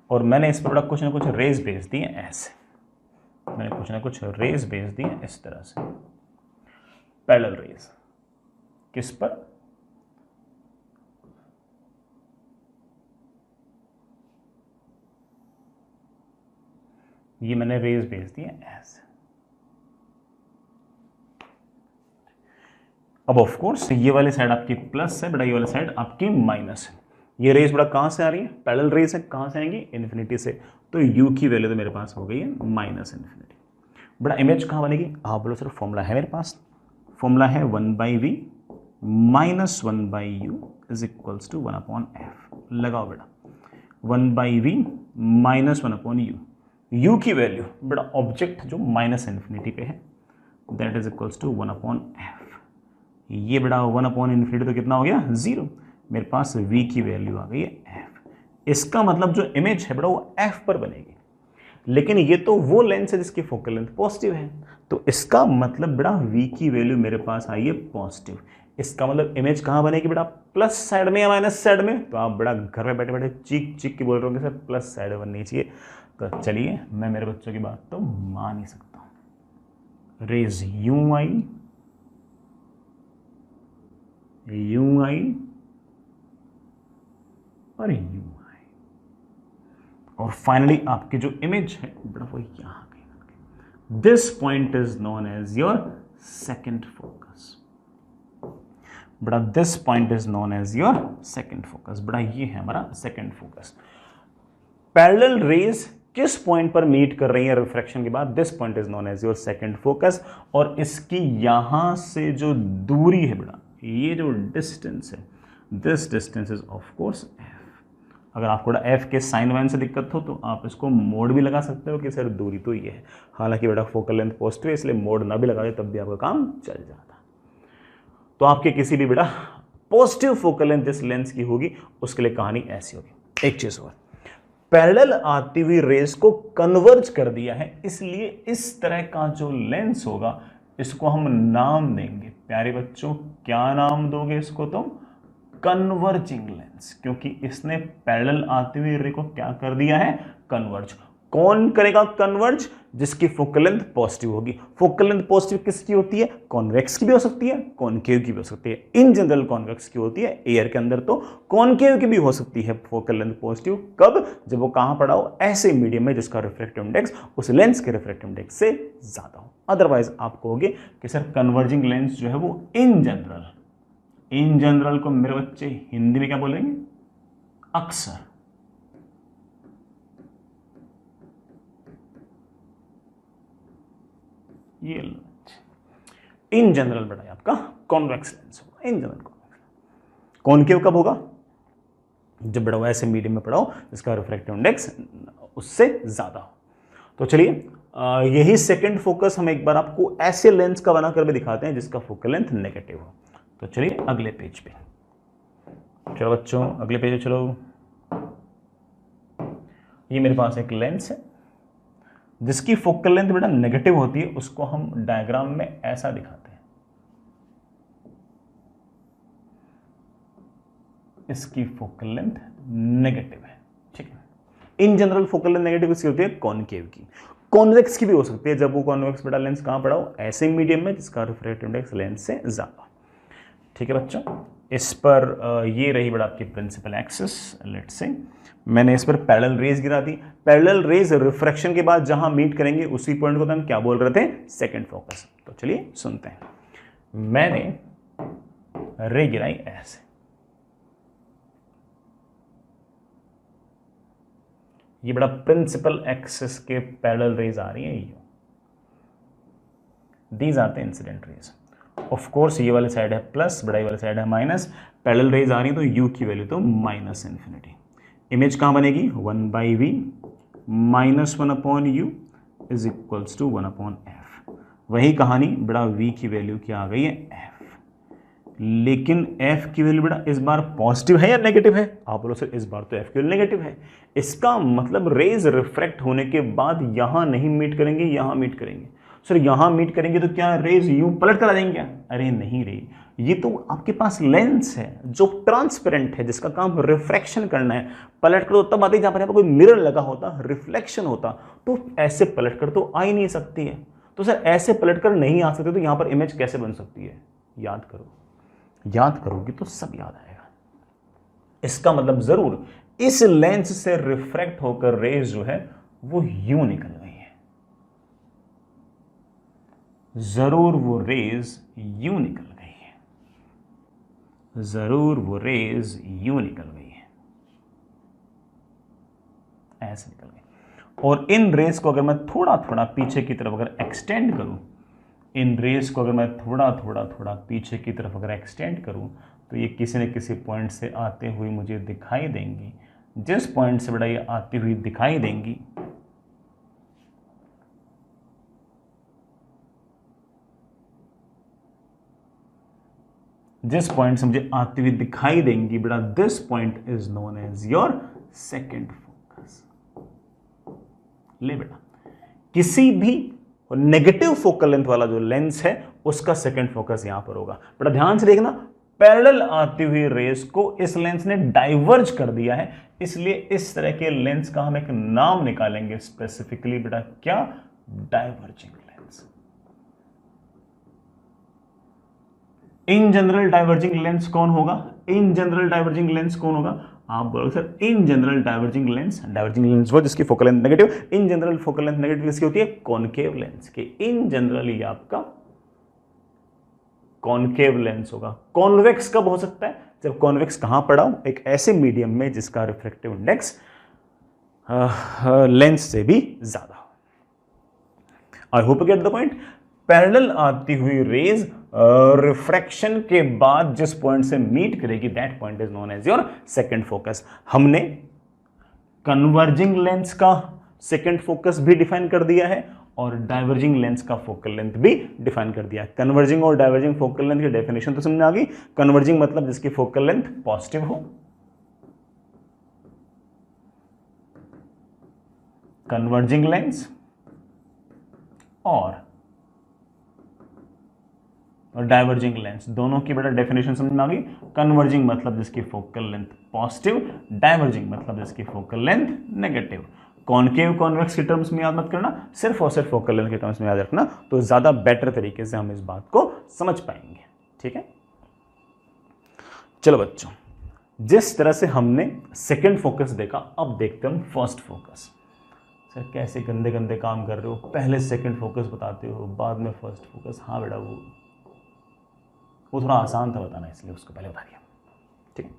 और मैंने इस पर बड़ा कुछ ना कुछ रेज भेज दिए ऐसे, मैंने कुछ ना कुछ रेज भेज दिए इस तरह से, पैरेलल रेज किस पर, ये मैंने रेज भेज दिए ऐसे। अब ऑफ कोर्स ये वाली साइड आपकी प्लस है बेटा, ये वाली साइड आपकी माइनस है। ये रेज बड़ा कहां से आ रही है, पैरेलल रेज है, कहां से आएंगी, इन्फिनिटी से। तो यू की वैल्यू तो मेरे पास हो गई है माइनस इन्फिनिटी। बड़ा इमेज कहां बनेगी, आप बोलो सर फॉर्मूला है मेरे पास, फॉर्मूला है 1/v minus 1/u is equals to 1/f। लगाओ बेटा 1/v माइनस 1/u, u की वैल्यू बेटा ऑब्जेक्ट जो माइनस इन्फिनिटी पे है that is equals to 1/f। ये बेटा 1/इन्फिनिटी तो कितना हो गया 0, मेरे पास v की वैल्यू आ गई है f। इसका मतलब जो इमेज है बेटा वो f पर बनेगी। लेकिन ये तो वो लेंस है जिसकी फोकल लेंथ पॉजिटिव है, तो इसका मतलब बेटा v की वैल्यू मेरे पास आई है पॉजिटिव। इसका मतलब इमेज कहाँ बनेगी बेटा, प्लस साइड में या माइनस साइड में। तो आप बड़ा घर में बैठे बैठे चीख चीख के बोल रहे होंगे सर प्लस साइड बननी चाहिए। तो चलिए मैं मेरे बच्चों की बात तो मान ही सकता हूं। रेज यूं आई और यूं आई, और फाइनली आपकी जो इमेज है बेटा वो यहां गई। This point is known as your second focus. बेटा this point is known as your second focus. बेटा ये है हमारा सेकेंड फोकस। पैरेलल रेज किस पॉइंट पर मीट कर रही है रिफ्रैक्शन के बाद, this point is known as your second focus. और इसकी यहां से जो दूरी है बेटा, ये जो डिस्टेंस है, this distance is of course F. अगर आपको एफ के साइन वाइन से दिक्कत हो तो आप इसको मोड भी लगा सकते हो कि सर दूरी तो ये है। हालांकि बेटा फोकल लेंथ पॉजिटिव है, इसलिए मोड ना भी लगा दे तब भी आपका काम चल जाता। तो आपके किसी भी बेटा पॉजिटिव फोकल लेंथ जिस लेंस की होगी उसके लिए कहानी ऐसी होगी। एक चीज और, पैरेलल आती हुई रेज को कन्वर्ज कर दिया है, इसलिए इस तरह का जो लेंस होगा इसको हम नाम देंगे। प्यारे बच्चों क्या नाम दोगे इसको तुम? कन्वर्जिंग लेंस, क्योंकि इसने पैरेलल आती हुई रे को क्या कर दिया है? कन्वर्ज। कौन करेगा कन्वर्ज? जिसकी फोकल लेंथ पॉजिटिव होगी। फोकल लेंथ पॉजिटिव किसकी होती है? कॉन्वेक्स की भी हो सकती है, कॉनकेव की भी हो सकती है। इन जनरल कॉन्वेक्स की होती है, एयर के अंदर तो कॉनकेव की भी हो सकती है फोकल लेंथ पॉजिटिव। कब? जब वो कहां पड़ा हो? ऐसे मीडियम में जिसका रिफ्रैक्टिव इंडेक्स उस लेंस के रिफ्रैक्टिव इंडेक्स से ज्यादा हो। अदरवाइज आप कहोगे कि सर कन्वर्जिंग लेंस जो है वो इन जनरल को मेरे बच्चे हिंदी में क्या बोलेंगे? अक्सर। ये इन जनरल बेटा आपका कॉन्वेक्स लेंस होगा। इन जनरल कॉनकेव कब होगा? जब बेटा ऐसे मीडियम में पड़ा हो जिसका रिफ्रैक्टिव इंडेक्स उससे ज्यादा हो। तो चलिए यही सेकंड फोकस हम एक बार आपको ऐसे लेंस का बनाकर भी दिखाते हैं जिसका फोकल लेंथ नेगेटिव हो। तो चलिए अगले पेज पे चलो बच्चों, अगले पेज पे चलो। ये मेरे पास एक लेंस है जिसकी फोकल लेंथ बेटा नेगेटिव होती है, उसको हम डायग्राम में ऐसा दिखाते हैं। इसकी फोकल लेंथ नेगेटिव है, ठीक है। In general focal length negative किसकी होती है? कॉनकेव की। कॉन्वेक्स की भी हो सकती है जब वो कॉन्वेक्स बेटा लेंस कहां पड़ा हो? ऐसे मीडियम में जिसका रिफ्रैक्टिव इंडेक्स लेंस से ज्यादा। ठीक है बच्चों, इस पर ये रही बेटा आपकी प्रिंसिपल एक्सिस। लेट्स से मैंने इस पर पैरेलल रेज गिरा दी। पैरेलल रेज रिफ्रैक्शन के बाद जहां मीट करेंगे उसी पॉइंट को हम क्या बोल रहे थे? Second focus. तो चलिए सुनते हैं। मैंने रे गिराई ऐसे, ये बड़ा प्रिंसिपल एक्सिस के पैरेलल रेज आ रही है। These are the incident rays. Of course ये वाली साइड है प्लस, बड़ा वाली साइड है माइनस। पैरेलल रेज आ रही है तो यू की वैल्यू तो माइनस इन्फिनिटी। इमेज कहां बनेगी? 1/v -1 upon u is equals to 1 upon f. वही कहानी बेटा, v की वैल्यू क्या आ गई है? f। लेकिन f की वैल्यू बेटा इस बार पॉजिटिव है या नेगेटिव है? आप बोलो सर इस बार तो f की वैल्यू नेगेटिव है। इसका मतलब रेज रिफ्रैक्ट होने के बाद यहां नहीं मीट करेंगे, यहां मीट करेंगे। सर यहां मीट करेंगे तो क्या रेज यूं पलट कर आ जाएंगे क्या? अरे नहीं रे, ये तो आपके पास लेंस है जो ट्रांसपेरेंट है, जिसका काम रिफ्रैक्शन करना है। पलट कर तो तब आती जहां पर कोई मिरर लगा होता, रिफ्लेक्शन होता, तो ऐसे पलट कर तो आ ही नहीं सकती है। तो सर ऐसे पलट कर नहीं आ सकते तो यहां पर इमेज कैसे बन सकती है? याद करो, याद करोगे तो सब याद आएगा। इसका मतलब जरूर इस लेंस से रिफ्रैक्ट होकर रेज जो है वो यूं निकल गई है। जरूर वो रेज यूं निकल गई है, जरूर वो रेज यूं निकल गई है, ऐसे निकल गई। और इन रेज को अगर मैं थोड़ा थोड़ा पीछे की तरफ अगर एक्सटेंड करूं, इन रेज को अगर मैं थोड़ा थोड़ा पीछे की तरफ अगर एक्सटेंड करूं तो ये किसी न किसी पॉइंट से आते हुए मुझे दिखाई देंगी। जिस पॉइंट से बेटा ये आती हुई दिखाई देंगी, जिस पॉइंट से मुझे आती हुई दिखाई देंगी बेटा, this point is known as your second focus. ले बेटा, किसी भी नेगेटिव फोकल लेंथ वाला जो लेंस है उसका सेकंड फोकस यहां पर होगा। बेटा ध्यान से देखना, पैरेलल आती हुई रेस को इस लेंस ने डाइवर्ज कर दिया है, इसलिए इस तरह के लेंस का हम एक नाम निकालेंगे स्पेसिफिकली बेटा, क्या? Diverging lens. In general diverging lens कौन होगा? इन जनरल डाइवर्जिंग लेंस कौन होगा? आप बोलोगे sir in general diverging lens वो जिसकी focal length negative, in general focal length negative किसकी होती है? कॉनकेव लेंस की। इन जनरल ये आपका कॉनकेव लेंस होगा। कॉन्वेक्स कब हो सकता है? जब कॉन्वेक्स कहां पड़ा हो? एक ऐसे मीडियम में जिसका रिफ्रैक्टिव इंडेक्स लेंस से भी ज्यादा हो। I hope you get the point. Parallel आती हुई रेज रिफ्रैक्शन के बाद जिस पॉइंट से मीट करेगी that point is known as your second focus. हमने कन्वर्जिंग लेंस का सेकंड फोकस भी डिफाइन कर दिया है और डाइवर्जिंग लेंस का फोकल लेंथ भी डिफाइन कर दिया है। कन्वर्जिंग और डाइवर्जिंग फोकल लेंथ की डेफिनेशन तो समझ आ गई। कन्वर्जिंग मतलब जिसकी फोकल लेंथ पॉजिटिव हो, कन्वर्जिंग लेंस, और डाइवर्जिंग लेंस दोनों की बेटा डेफिनेशन समझ में आ गई। कन्वर्जिंग मतलब जिसकी फोकल लेंथ पॉजिटिव, डाइवर्जिंग मतलब जिसकी focal length negative. Concave convex की टर्म्स में याद मत करना, सिर्फ और सिर्फ फोकल लेंथ के टर्म्स में याद रखना, तो ज्यादा बेटर तरीके से हम इस बात को समझ पाएंगे। ठीक है, चलो बच्चों, जिस तरह से हमने सेकंड फोकस देखा, अब देखते हैं फर्स्ट फोकस। सर कैसे गंदे गंदे काम कर रहे हो, पहले सेकंड फोकस बताते हो बाद में फर्स्ट फोकस। हाँ बेटा, वो थोड़ा आसान था बताना, इसलिए उसको पहले बता दिया। ठीक है,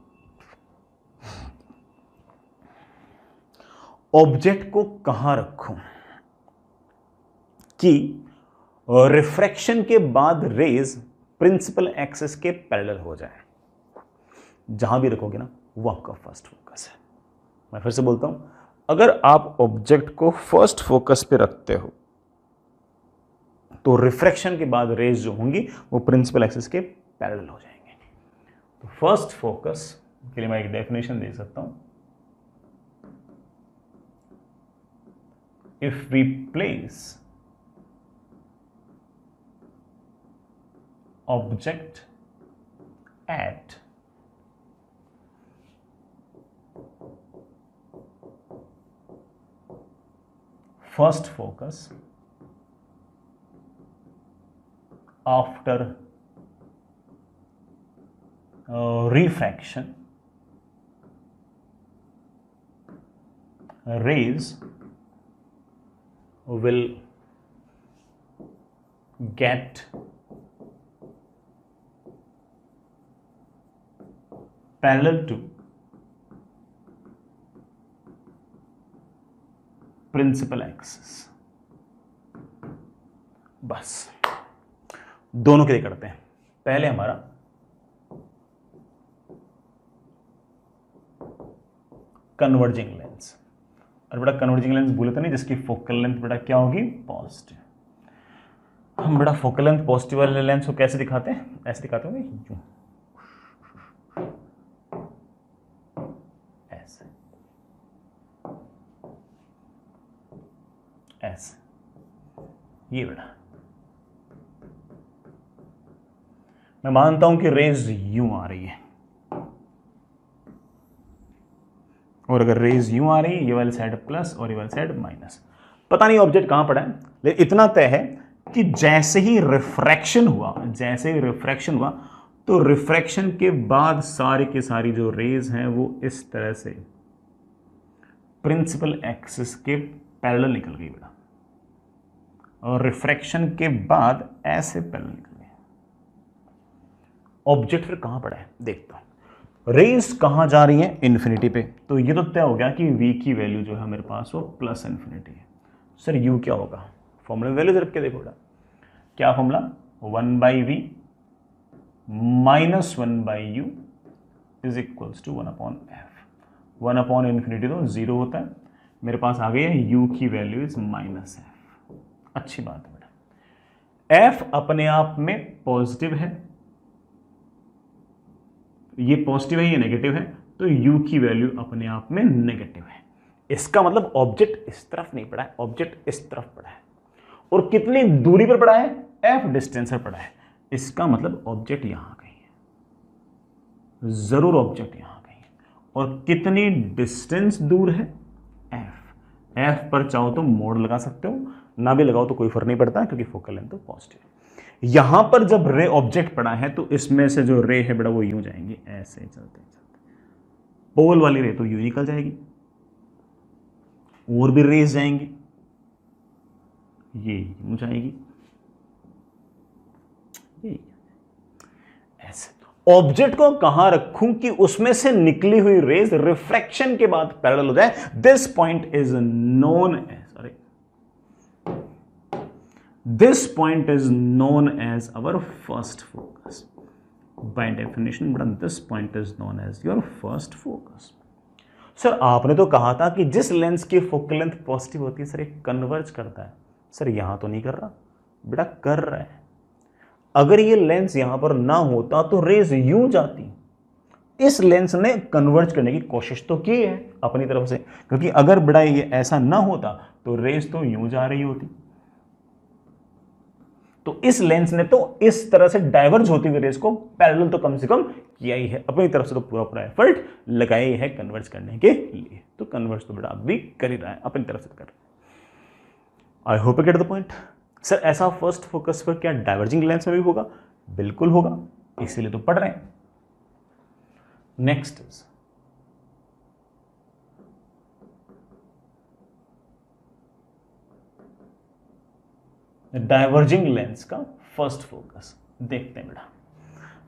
ऑब्जेक्ट को कहां रखूं कि रिफ्रैक्शन के बाद रेज प्रिंसिपल एक्सिस के पैरेलल हो जाए? जहां भी रखोगे ना वो आपका फर्स्ट फोकस है। मैं फिर से बोलता हूं, अगर आप ऑब्जेक्ट को फर्स्ट फोकस पे रखते हो तो रिफ्रैक्शन के बाद रेज जो होंगी वो प्रिंसिपल एक्सिस के पैरेलल हो जाएंगे। तो फर्स्ट फोकस के लिए मैं एक डेफिनेशन दे सकता हूं। If we place object at first focus after refraction, rays will get parallel to principal axis. बस दोनों के लिए करते हैं। पहले हमारा कन्वर्जिंग लेंस, और बेटा कन्वर्जिंग लेंस भूले तो नहीं, जिसकी फोकल लेंथ बेटा क्या होगी? पॉजिटिव। हम बेटा फोकल लेंथ पॉजिटिव वाले लेंस को कैसे दिखाते हैं? ऐसे दिखाते होंगे, यूं, ऐसे ऐसे, ये बेटा मैं मानता हूं कि रेज यूं आ रही है, और अगर रेज यूं आ रही है, ये वाली साइड प्लस और ये वाली साइड माइनस। पता नहीं ऑब्जेक्ट कहां पड़ा है, लेकिन इतना तय है कि जैसे ही रिफ्रैक्शन हुआ तो रिफ्रैक्शन के बाद सारी की सारी जो रेज हैं वो इस तरह से प्रिंसिपल एक्सिस के पैरेलल निकल गई बेटा, और रिफ्रैक्शन के बाद ऐसे पैरेलल निकल गए। ऑब्जेक्ट फिर कहां पड़ा है देखता हूं। रेज कहां जा रही है? इन्फिनिटी पे। तो ये तो तय हो गया कि v की वैल्यू जो है मेरे पास वो प्लस इन्फिनिटी है। सर u क्या होगा? फॉर्मूला वैल्यू रख के देखो बेटा, क्या formula? 1/v minus 1/u is equals to 1/f। 1 infinity तो 0 होता है, मेरे पास आ गई है u की वैल्यू इज -f। अच्छी बात है बेटा, f अपने आप में पॉजिटिव है, ये पॉजिटिव है, ये नेगेटिव है, तो u की वैल्यू अपने आप में नेगेटिव है। इसका मतलब ऑब्जेक्ट इस तरफ नहीं पड़ा है, ऑब्जेक्ट इस तरफ पड़ा है। और कितनी दूरी पर पड़ा है? f डिस्टेंस पर पड़ा है। इसका मतलब ऑब्जेक्ट यहां कहीं है, जरूर ऑब्जेक्ट यहां कहीं है। और कितनी डिस्टेंस दूर है? f पर चाहो तो मोड लगा सकते हो, ना भी लगाओ तो कोई फर्क नहीं पड़ता, क्योंकि फोकल लेंथ तो पॉजिटिव है। यहां पर जब रे ऑब्जेक्ट पड़ा है तो इसमें से जो रे है बेटा वो यूं जाएंगी, ऐसे चलते चलते पोल वाली रे तो यूं निकल जाएगी, और भी रेस जाएंगी, ये यूं जाएगी, ये ऐसे। ऑब्जेक्ट को कहां रखूं कि उसमें से निकली हुई रेज रिफ्रैक्शन के बाद पैरेलल हो जाए? This point is known as, अरे this point is known as our first focus. By definition बेटा this point is known as your first focus. Sir आपने तो कहा था कि जिस लेंस की फोकल लेंथ पॉजिटिव होती है सर ये कन्वर्ज करता है। सर यहां तो नहीं कर रहा बेटा, कर रहा है। अगर ये लेंस यहां पर ना होता तो रेज यूं जाती। इस लेंस ने कन्वर्ज करने की कोशिश तो की है अपनी तरफ से, क्योंकि अगर बेटा ये ऐसा ना होता तो रेज तो यूं जा रही होती। तो इस लेंस ने तो इस तरह से डाइवर्ज होती हुई रेस को पैरेलल तो कम से कम किया ही है, अपनी तरफ से तो पूरा पूरा एफर्ट लगाया ही है कन्वर्ज करने के लिए। तो कन्वर्ज तो बेटा अब भी कर ही रहा है, अपनी तरफ से कर रहा है। I hope you get the point. Sir ऐसा फर्स्ट फोकस पर क्या डाइवर्जिंग लेंस में भी होगा? बिल्कुल होगा, इसीलिए तो पढ़ रहे हैं। नेक्स्ट इज डाइवर्जिंग लेंस का फर्स्ट फोकस। देखते हैं बेटा,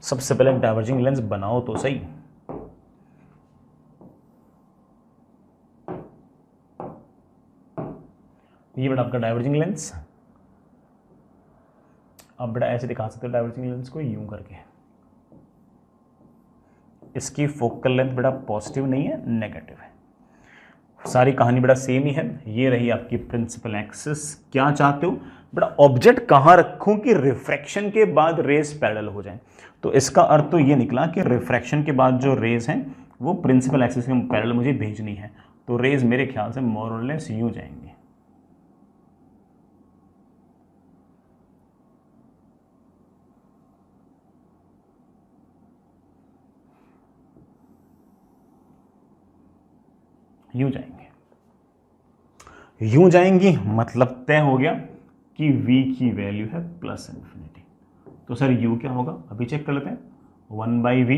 सबसे पहले डाइवर्जिंग लेंस बनाओ तो सही। ये बेटा आपका डाइवर्जिंग लेंस। अब बेटा ऐसे दिखा सकते हो डाइवर्जिंग लेंस को यूं करके। इसकी फोकल लेंथ बेटा पॉजिटिव नहीं है, नेगेटिव है। सारी कहानी बेटा सेम ही है। ये रही आपकी प्रिंसिपल एक्सिस। क्या चाहते हो बेटा, ऑब्जेक्ट कहां रखूं कि रिफ्रैक्शन के बाद रेस पैरेलल हो जाए? तो इसका अर्थ तो ये निकला कि रिफ्रैक्शन के बाद जो रेस हैं वो प्रिंसिपल एक्सिस के पैरेलल मुझे भेजनी है। तो रेस मेरे ख्याल से मोर और लेस यूं जाएंगे। यूं जाएंगे, यूं जाएंगी, मतलब तय हो गया कि v की वैल्यू है प्लस इन्फिनिटी। तो सर u क्या होगा अभी चेक कर लेते हैं। 1/v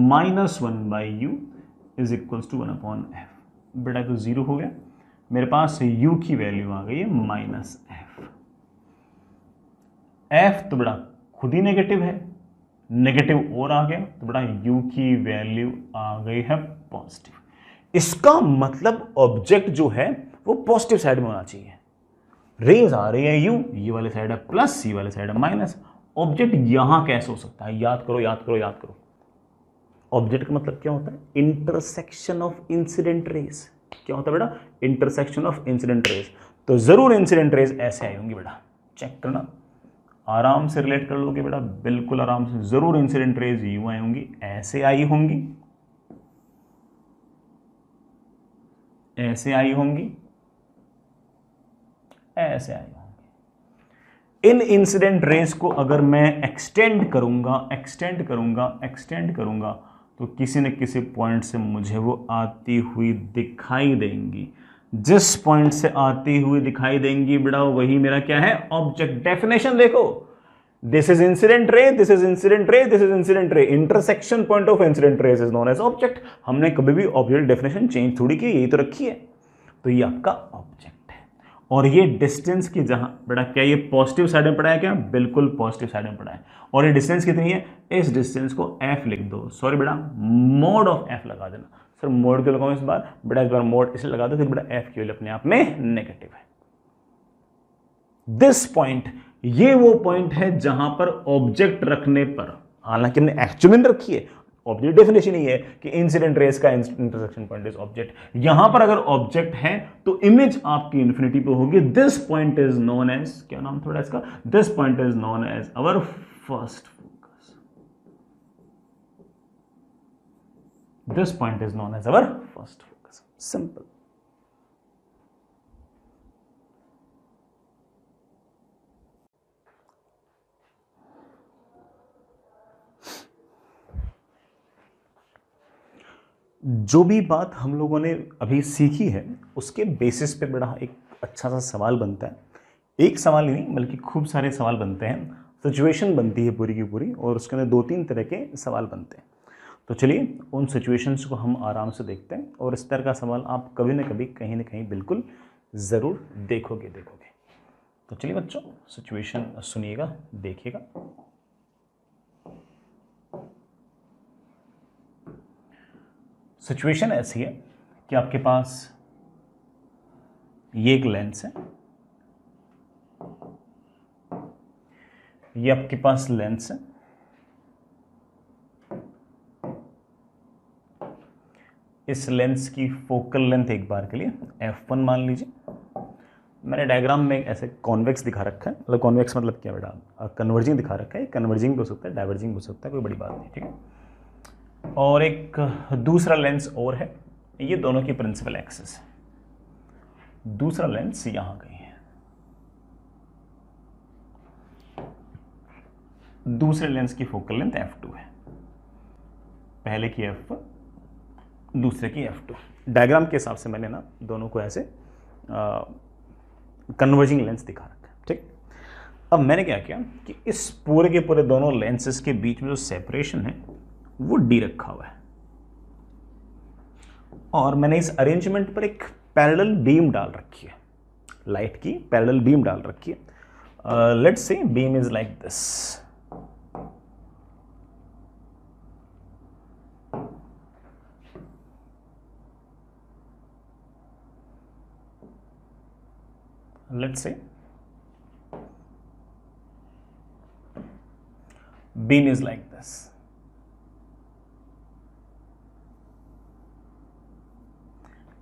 minus 1/u is equals to 1/f। बेटा तो 0 हो गया, मेरे पास u की वैल्यू आ गई है -f। f तो बेटा खुद ही नेगेटिव है, नेगेटिव और आ गया तो बेटा u की वैल्यू आ गई है पॉजिटिव। इसका मतलब ऑब्जेक्ट जो है वो पॉजिटिव साइड में होना चाहिए। रेज आ रही है यू, ये वाले साइड है प्लस, ये वाले साइड है माइनस। ऑब्जेक्ट यहां कैसे हो सकता है? याद करो याद करो याद करो। ऑब्जेक्ट का मतलब क्या होता है? Intersection of incident raise. क्या होता है बेटा? Intersection of incident raise. तो जरूर इंसिडेंट रेज ऐसे आई होंगी बेटा, चेक करना, आराम से रिलेट कर लोगे बेटा, बिल्कुल आराम से। जरूर इंसिडेंट रेज यूं आई होंगी, ऐसे आई होंगी, ऐसे आई होंगी, ऐसे आई होंगी। इन इंसिडेंट रेस को अगर मैं एक्सटेंड करूंगा एक्सटेंड करूंगा एक्सटेंड करूंगा तो किसी न किसी पॉइंट से मुझे वो आती हुई दिखाई देंगी। जिस पॉइंट से आती हुई दिखाई देंगी बेटा वही मेरा क्या है? ऑब्जेक्ट। डेफिनेशन देखो, this is incident ray, this is incident ray, this is incident ray. Intersection point of incident rays is known as object. हमने कभी भी ऑब्जेक्ट डेफिनेशन चेंज थोड़ी की, यही तो रखी है। तो ये आपका ऑब्जेक्ट। और ये डिस्टेंस की जहां बेटा क्या ये पॉजिटिव साइड में पड़ा है? क्या बिल्कुल पॉजिटिव साइड में पड़ा है। और ये डिस्टेंस कितनी है? इस डिस्टेंस को f लिख दो। सॉरी बेटा, मोड ऑफ f लगा देना। सर मोड क्यों लगाऊं इस बार? बेटा इस बार मोड इसलिए लगा दो कि बेटा f की वैल्यू अपने आप में नेगेटिव है। दिस पॉइंट, ये वो पॉइंट है जहां पर ऑब्जेक्ट रखने पर, हालांकि हमने एक्चुअली रखी है, ऑब्जेक्ट डेफिनेशन ही है कि इंसिडेंट रेस का इंटरसेक्शन पॉइंट इज ऑब्जेक्ट। यहां पर अगर ऑब्जेक्ट है तो इमेज आपकी इंफिनिटी पे होगी। This point is known as, क्या नाम थोड़ा इसका? This point is known as our first focus. This point is known as our first focus. Simple. जो भी बात हम लोगों ने अभी सीखी है उसके बेसिस पे बड़ा एक अच्छा सा सवाल बनता है। एक सवाल ही नहीं बल्कि खूब सारे सवाल बनते हैं, सिचुएशन बनती है पूरी की पूरी, और उसके अंदर 2-3 तरह के सवाल बनते हैं। तो चलिए उन सिचुएशंस को हम आराम से देखते हैं, और इस तरह का सवाल आप कभी ना कभी कहीं ना कहीं बिल्कुल ज़रूर देखोगे। तो चलिए बच्चों, सिचुएशन सुनिएगा, देखिएगा। सिचुएशन ऐसी है कि आपके पास ये एक लेंस है, ये आपके पास लेंस है, इस लेंस की फोकल लेंथ एक बार के लिए f1 मान लीजिए। मैंने डायग्राम में ऐसे कॉन्वेक्स दिखा रखा है, मतलब कॉन्वेक्स मतलब क्या बेटा, कन्वर्जिंग दिखा रखा है। कन्वर्जिंग भी हो सकता है, डाइवर्जिंग हो सकता है, कोई बड़ी बात नहीं, ठीक है। और एक दूसरा लेंस और है, ये दोनों की प्रिंसिपल एक्सिस है। दूसरा लेंस यहां कहीं है, दूसरे लेंस की फोकल लेंथ f2 है, पहले की f1, दूसरे की f2। डायग्राम के हिसाब से मैंने ना दोनों को ऐसे कन्वर्जिंग लेंस दिखा रखा है, ठीक। अब मैंने क्या किया कि इस पूरे के पूरे दोनों लेंसेस के बीच में जो सेपरेशन है वो d रखा हुआ है, और मैंने इस अरेंजमेंट पर एक पैरेलल बीम डाल रखी है, लाइट की पैरेलल बीम डाल रखी है। Let's say beam is like this. Let's say beam is like this.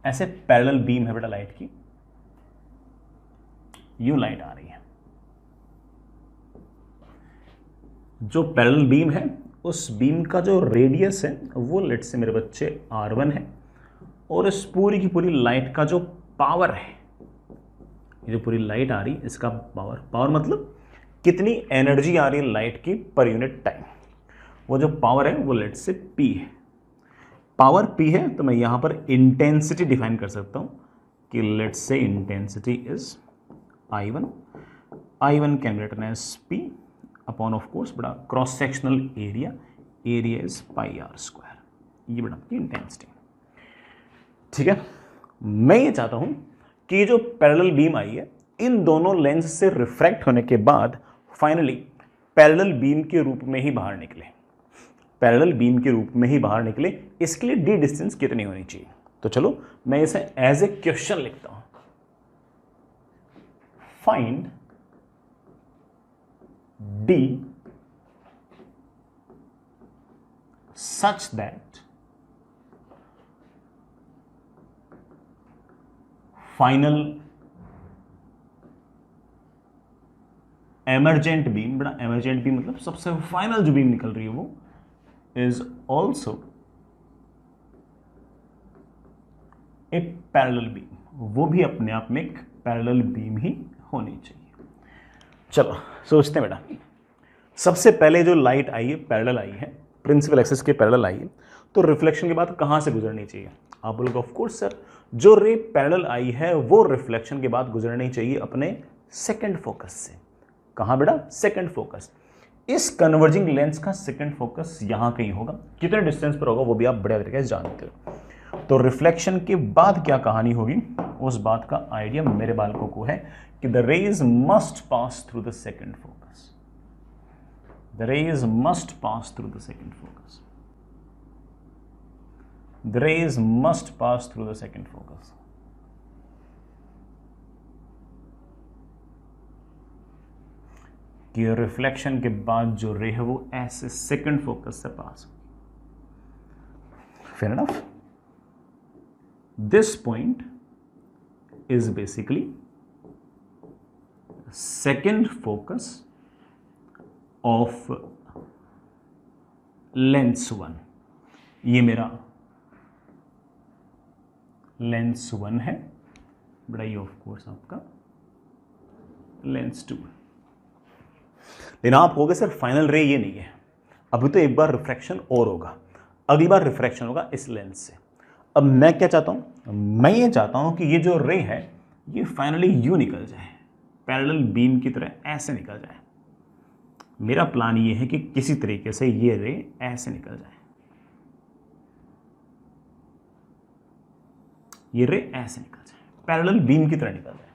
ऐसे पैरेलल बीम है बेटा लाइट की, यू लाइट आ रही है। जो पैरेलल बीम है उस बीम का जो रेडियस है वो लेट्स से मेरे बच्चे R1 है, और इस पूरी की पूरी लाइट का जो पावर है, ये जो पूरी लाइट आ रही है इसका पावर मतलब कितनी एनर्जी आ रही है लाइट की पर यूनिट टाइम, वो जो पावर है वो लेट से P है। पावर P है तो मैं यहां पर इंटेंसिटी डिफाइन कर सकता हूं कि let's say intensity is I1 can be written as P upon of course बड़ा cross sectional area is πr², ये बड़ा आपकी इंटेंसिटी, ठीक है। मैं ये चाहता हूं कि जो पैरेलल बीम आई है इन दोनों लेंस से रिफ्रैक्ट होने के बाद फाइनली पैरेलल बीम के रूप में ही बाहर निकले, पैरेलल बीम के रूप में ही बाहर निकले। इसके लिए डी डिस्टेंस कितनी होनी चाहिए? तो चलो मैं इसे एज ए क्वेश्चन लिखता हूं, find D such that final emergent beam, बड़ा एमरजेंट बीम मतलब सबसे फाइनल जो बीम निकल रही है वो is also a parallel beam, वो भी अपने आप में एक पैरेलल बीम ही होनी चाहिए। चलो सोचते हैं बेटा, सबसे पहले जो लाइट आई है पैरेलल आई है, प्रिंसिपल एक्सिस के पैरेलल आई है, तो रिफ्लेक्शन के बाद कहां से गुजरनी चाहिए? आप बोलोगे ऑफ कोर्स सर, जो रे पैरेलल आई है वो रिफ्लेक्शन के बाद गुजरनी चाहिए अपने सेकंड फोकस से। कहां बेटा? Second focus. इस कन्वर्जिंग लेंस का सेकंड फोकस यहां कहीं होगा, कितने डिस्टेंस पर होगा वो भी आप बढ़िया तरीके से जानते हो। तो रिफ्लेक्शन के बाद क्या कहानी होगी उस बात का आइडिया मेरे बालकों को है कि the rays must pass through the second focus, the rays must pass through the second focus, the rays must pass through the second focus. कि रिफ्लेक्शन के बाद जो रे है वो ऐसे सेकंड फोकस से पास होगी। Fair enough. This point is basically second focus of lens 1। ये मेरा लेंस 1 है, बड़ा ये ऑफ कोर्स आपका लेंस 2 है। लेकिन आप कहोगे सर फाइनल रे ये नहीं है, अभी तो एक बार रिफ्रैक्शन और होगा, अगली बार रिफ्रैक्शन होगा इस लेंस से। अब मैं क्या चाहता हूं, मैं ये चाहता हूं कि ये जो रे है ये फाइनली यू निकल जाए, पैरेलल बीम की तरह ऐसे निकल जाए। मेरा प्लान ये है कि किसी तरीके से ये रे ऐसे निकल जाए, ये रे ऐसे निकल जाए, पैरेलल बीम की तरह निकल जाए।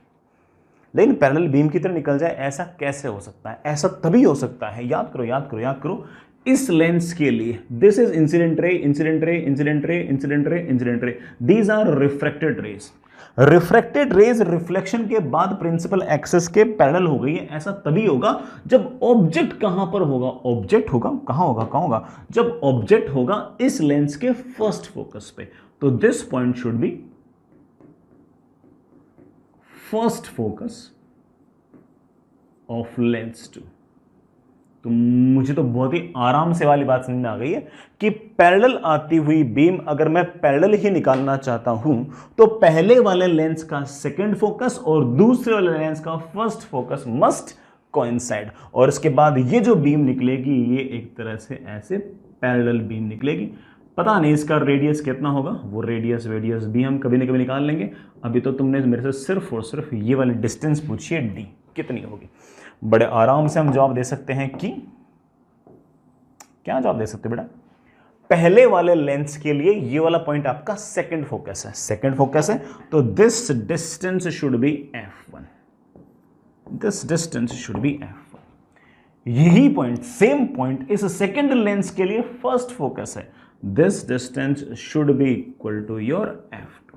लेकिन पैरेलल बीम की तरह निकल जाए ऐसा कैसे हो सकता है? ऐसा तभी हो सकता है, याद करो याद करो याद करो, इस लेंस के लिए this is incident ray, incident ray, incident ray, incident ray, incident ray, these are refracted rays. Refracted rays reflection के बाद प्रिंसिपल एक्सिस के पैरेलल हो गई है। ऐसा तभी होगा जब ऑब्जेक्ट कहां पर होगा, ऑब्जेक्ट होगा कहां होगा, कहां होगा, जब ऑब्जेक्ट होगा इस लेंस के फर्स्ट फोकस पे। तो this point should be first focus of lens 2। तो मुझे तो बहुत ही आराम से वाली बात समझ में आ गई है कि पैरेलल आती हुई बीम अगर मैं पैरेलल ही निकालना चाहता हूं तो पहले वाले लेंस का सेकंड फोकस और दूसरे वाले लेंस का फर्स्ट फोकस मस्ट कोइंसाइड, और इसके बाद ये जो बीम निकलेगी ये एक तरह से ऐसे पैरेलल बीम निकलेगी। पता नहीं इसका रेडियस कितना होगा, वो रेडियस भी हम कभी ना कभी निकाल लेंगे। अभी तो तुमने मेरे से सिर्फ और सिर्फ ये वाली डिस्टेंस पूछी है, डी कितनी होगी। बड़े आराम से हम जवाब दे सकते हैं कि क्या जवाब दे सकते हैं बेटा, पहले वाले लेंस के लिए ये वाला पॉइंट आपका सेकंड फोकस है, सेकंड फोकस है, तो this distance should be f1, this distance should be f1। यही पॉइंट, सेम पॉइंट इस सेकंड लेंस के लिए फर्स्ट फोकस है, this distance should be equal to your f2,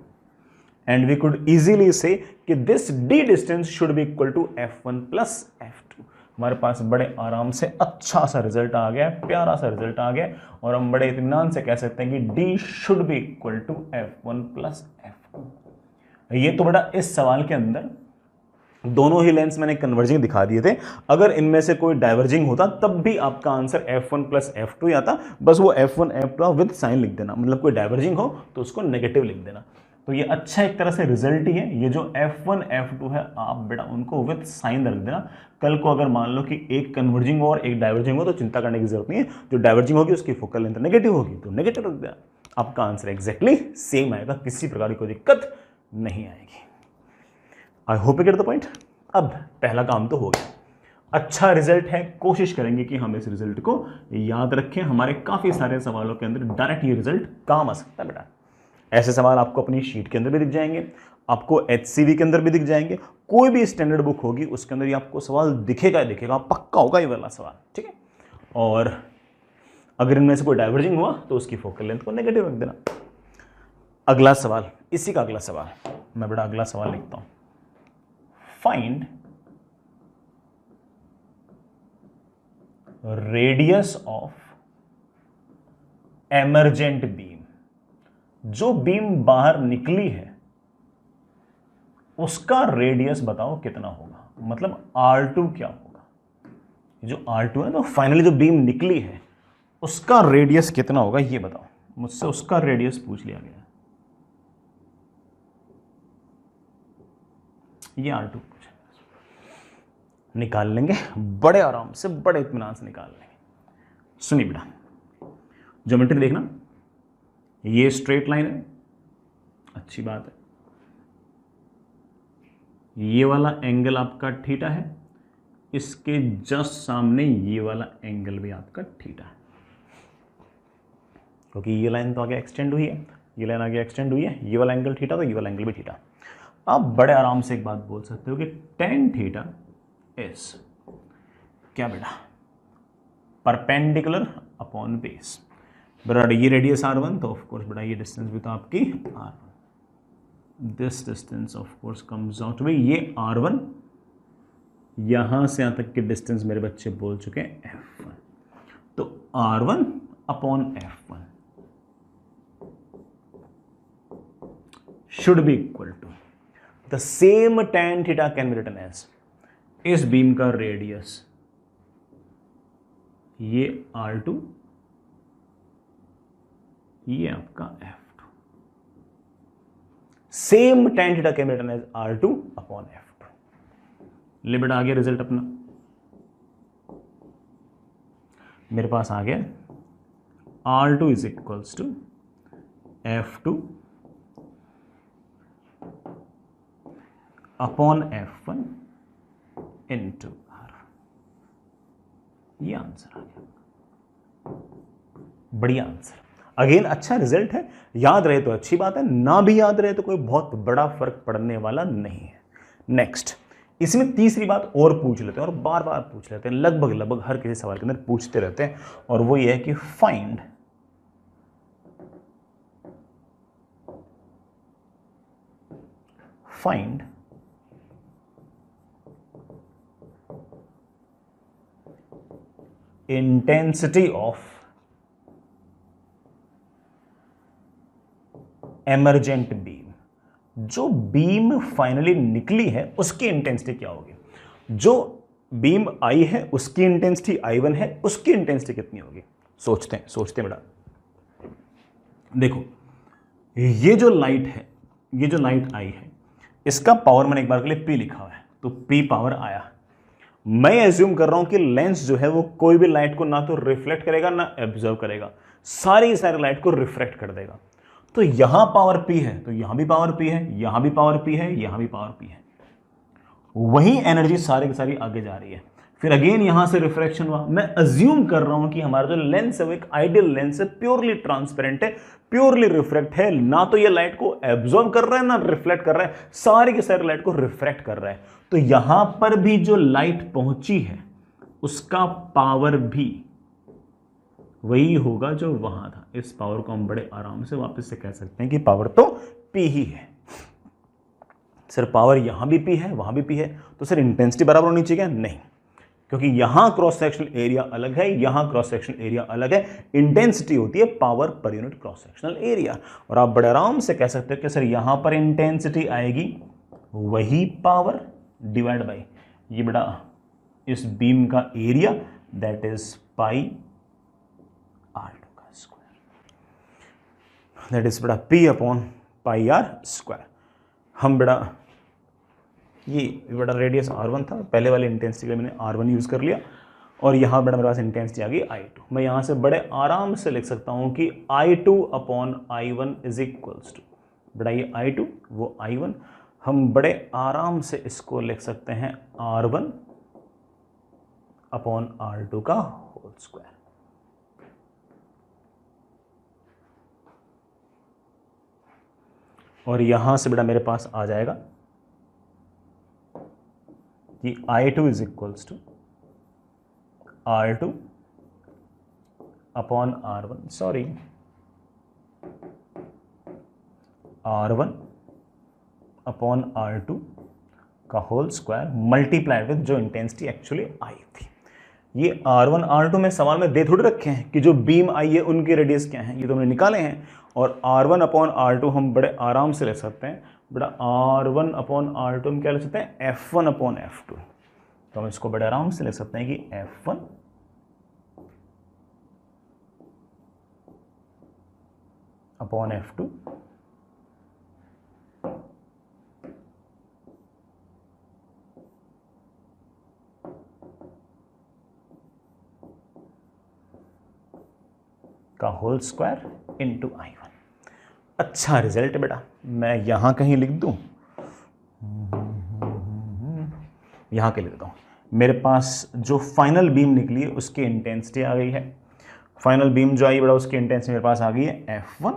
and we could easily say कि this d distance should be equal to f1 plus f2। हमारे पास बड़े आराम से अच्छा सा रिजल्ट आ गया, प्यारा सा रिजल्ट आ गया, और हम बड़े इत्मीनान से कह सकते हैं कि d should be equal to f1 plus f2। ये तो बेटा इस सवाल के अंदर दोनों ही लेंस मैंने कन्वर्जिंग दिखा दिए थे। अगर इनमें से कोई डाइवर्जिंग होता तब भी आपका आंसर f1 प्लस f2 ही आता, बस वो f1 f2 विद साइन लिख देना, मतलब कोई डाइवर्जिंग हो तो उसको नेगेटिव लिख देना। तो ये अच्छा एक तरह से रिजल्ट ही है। ये जो f1 f2 है आप बेटा उनको विद साइन रख देना। कल को अगर मान लो कि एक कन्वर्जिंग हो और एक डाइवर्जिंग हो तो चिंता करने की जरूरत नहीं है, जो डाइवर्जिंग होगी उसकी फोकल लेंथ नेगेटिव होगी तो नेगेटिव रख देना, आपका आंसर एग्जैक्टली सेम आएगा, किसी प्रकार की कोई दिक्कत नहीं आएगी। I hope you get the point. अब पहला काम तो हो गया, अच्छा रिजल्ट है, कोशिश करेंगे कि हम इस रिजल्ट को याद रखें। हमारे काफी सारे सवालों के अंदर डायरेक्ट ये रिजल्ट काम आ सकता है बेटा। ऐसे सवाल आपको अपनी शीट के अंदर भी दिख जाएंगे, आपको HCV के अंदर भी दिख जाएंगे, कोई भी स्टैंडर्ड बुक होगी उसके अंदर ये आपको सवाल दिखेगा ही दिखेगा, पक्का होगा ये वाला सवाल, ठीक है। और अगर इनमें से कोई डाइवर्जिंग हुआ तो उसकी फोकल लेंथ को नेगेटिव रख देना। अगला सवाल, इसी का अगला सवाल, मैं बेटा अगला सवाल लिखता हूं, find radius of emergent beam. जो बीम बाहर निकली है उसका रेडियस बताओ कितना होगा, मतलब R2 क्या होगा। जो R2 है तो फाइनली जो बीम निकली है उसका रेडियस कितना होगा ये बताओ। मुझसे उसका रेडियस पूछ लिया गया, ये R2 पूछा, निकाल लेंगे बड़े आराम से, बड़े इत्मीनान से निकाल लेंगे। सुनिए बेटा, ज्योमेट्री देखना, ये स्ट्रेट लाइन है, अच्छी बात है, ये वाला एंगल आपका थीटा है, इसके जस्ट सामने ये वाला एंगल भी आपका थीटा है, क्योंकि ये लाइन तो आगे एक्सटेंड हुई है, ये लाइन आगे एक्सटेंड हुई है, ये वाला एंगल थीटा तो ये वाला एंगल भी थीटा। आप बड़े आराम से एक बात बोल सकते हो कि tan थीटा इज क्या बेटा, परपेंडिकुलर अपॉन बेस। बेटा ये रेडियस R1 तो ऑफ कोर्स बेटा ये डिस्टेंस भी तो आपकी R1, this distance of course comes out to be ये R1, यहां से यहां तक की डिस्टेंस मेरे बच्चे बोल चुके हैं F1, तो R1 upon F1 should be equal to the same tan theta can be written as, इस बीम का रेडियस ये R2, ये आपका F2, same tan theta can be written as R2 upon F2। Limit आ गया result अपना, मेरे पास आ गया R2 is equals to F2 upon F1 into R। ये आंसर आ गया, बढ़िया आंसर। अगेन अच्छा रिजल्ट है, याद रहे तो अच्छी बात है, ना भी याद रहे तो कोई बहुत बड़ा फर्क पड़ने वाला नहीं है। नेक्स्ट, इसमें तीसरी बात और पूछ लेते हैं और बार बार पूछ लेते हैं, लगभग हर किसी सवाल के अंदर पूछते रहते हैं, और वो ये है कि find intensity of emergent beam. जो बीम फाइनली निकली है उसकी इंटेंसिटी क्या होगी? जो बीम आई है उसकी इंटेंसिटी I1 है, उसकी इंटेंसिटी कितनी होगी? सोचते हैं बेटा। देखो, ये जो लाइट है, ये जो लाइट आई है, इसका पावर मैंने एक बार के लिए P लिखा हुआ है, तो P पावर आया। मैं एज्यूम कर रहा हूं कि लेंस जो है वो कोई भी लाइट को ना तो रिफ्लेक्ट करेगा ना एब्जॉर्व करेगा, सारी की सारी लाइट को रिफ्रेक्ट कर देगा। तो यहां पावर P है, तो यहां भी पावर P है, यहां भी पावर P है, यहां भी पावर P है। वही एनर्जी सारी की सारी आगे जा रही है। फिर अगेन यहां से रिफ्रैक्शन हुआ। मैं अज्यूम कर रहा हूं कि हमारा जो लेंस है वो एक आइडियल लेंस है, प्योरली ट्रांसपेरेंट है, प्योरली रिफ्लेक्ट है, ना तो ये लाइट को एब्जॉर्ब कर रहा है ना रिफ्लेक्ट कर रहा है, सारी की सारी लाइट को रिफ्रैक्ट कर रहा है। तो यहां पर भी जो लाइट पहुंची है उसका पावर भी वही होगा जो वहां था। इस पावर को हम बड़े आराम से वापस से कह सकते हैं कि पावर तो P ही है। सर पावर यहां भी P है, वहां भी P है, तो सर इंटेंसिटी बराबर होनी चाहिए? नहीं, क्योंकि यहां क्रॉस सेक्शनल एरिया अलग है, यहां क्रॉस सेक्शनल एरिया अलग है। इंटेंसिटी होती है power per unit cross sectional area. और आप बड़े आराम से कह सकते हो कि सर यहां पर इंटेंसिटी आएगी वही पावर डिवाइड बाई ये बड़ा इस बीम का area, that is pi R2 का स्क्वायर, दैट इज बड़ा P upon pi R square. हम बड़ा ये बड़ा रेडियस R1 था, पहले वाले इंटेंसिटी के लिए मैंने R1 यूज कर लिया, और यहां बड़ा मेरे पास इंटेंसिटी आ गई I2। मैं यहां से बड़े आराम से लिख सकता हूं कि I2 upon I1 is equals to, बड़ा ये I2 वो I1, हम बड़े आराम से इसको लिख सकते हैं R1 अपॉन R2 का होल स्क्वायर। और यहां से बेटा मेरे पास आ जाएगा कि I2 is equals to R2 upon R1, sorry R1 upon R2 का होल स्क्वायर मल्टीप्लाइड विद जो इंटेंसिटी एक्चुअली आई थी। ये R1 R2 में सवाल में दे थोड़े रखे हैं कि जो बीम आई है उनके रेडियस क्या है, ये तो हमने निकाले हैं। और R1 अपॉन R2 हम बड़े आराम से ले सकते हैं, बड़ा R1 अपॉन R2 हम क्या ले सकते हैं? F1 upon F2। तो हम इसको बड़े आराम से ले सकते हैं कि F1 अपॉन F2 का होल स्क्वायर इंटू I1। अच्छा रिजल्ट बेटा, मैं यहां कहीं लिख दूं, यहां के लिख देता हूं। मेरे पास जो फाइनल बीम निकली है उसकी इंटेंसिटी आ गई है, फाइनल बीम जो आई बेटा उसकी इंटेंसिटी मेरे पास आ गई है F1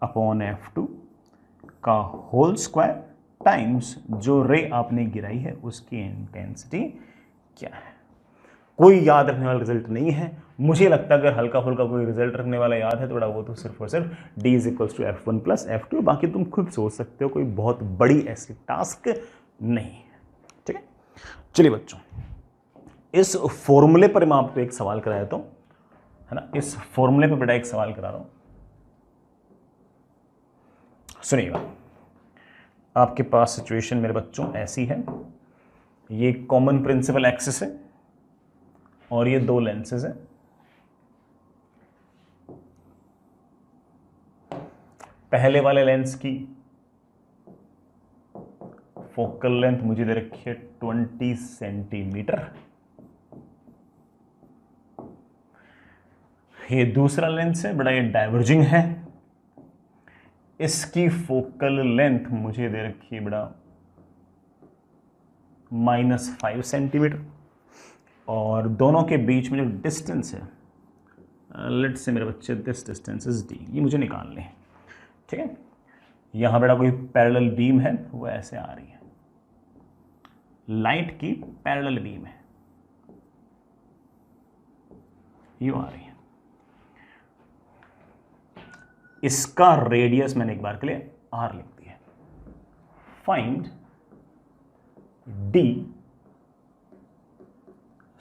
अपॉन F2 का होल स्क्वायर टाइम्स जो रे आपने गिराई है उसकी इंटेंसिटी क्या है। कोई याद रखने वाला रिजल्ट नहीं है। मुझे लगता है अगर हल्का फुल्का कोई रिजल्ट रखने वाला याद है तो बड़ा वो तो सिर्फ और सिर्फ D is equals to F1 plus F2, बाकी तुम खुद सोच सकते हो, कोई बहुत बड़ी ऐसी टास्क नहीं है। ठीक है, चलिए बच्चों, इस फॉर्मूले पर मैं आपको एक सवाल करा देता हूं, है ना। इस फॉर्मूले पर बेटा एक सवाल करा रहा हूं, सुनिएगा। आपके पास सिचुएशन मेरे बच्चों ऐसी है, ये कॉमन प्रिंसिपल एक्सिस है और ये दो लेंसेज हैं। पहले वाले लेंस की फोकल लेंथ मुझे दे रखी है 20 सेंटीमीटर। ये दूसरा लेंस है, बड़ा ये डाइवर्जिंग है, इसकी फोकल लेंथ मुझे दे रखी है बड़ा -5 सेंटीमीटर, और दोनों के बीच में जो डिस्टेंस है, लेट्स से मेरे बच्चे दिस डिस्टेंस इज d, ये मुझे निकालने हैं, ठीक है। यहाँ बेटा कोई पैरेलल बीम है, वो ऐसे आ रही है, लाइट की पैरेलल बीम है, ये आ रही है। इसका रेडियस मैंने एक बार के लिए r लिख दिया। Find d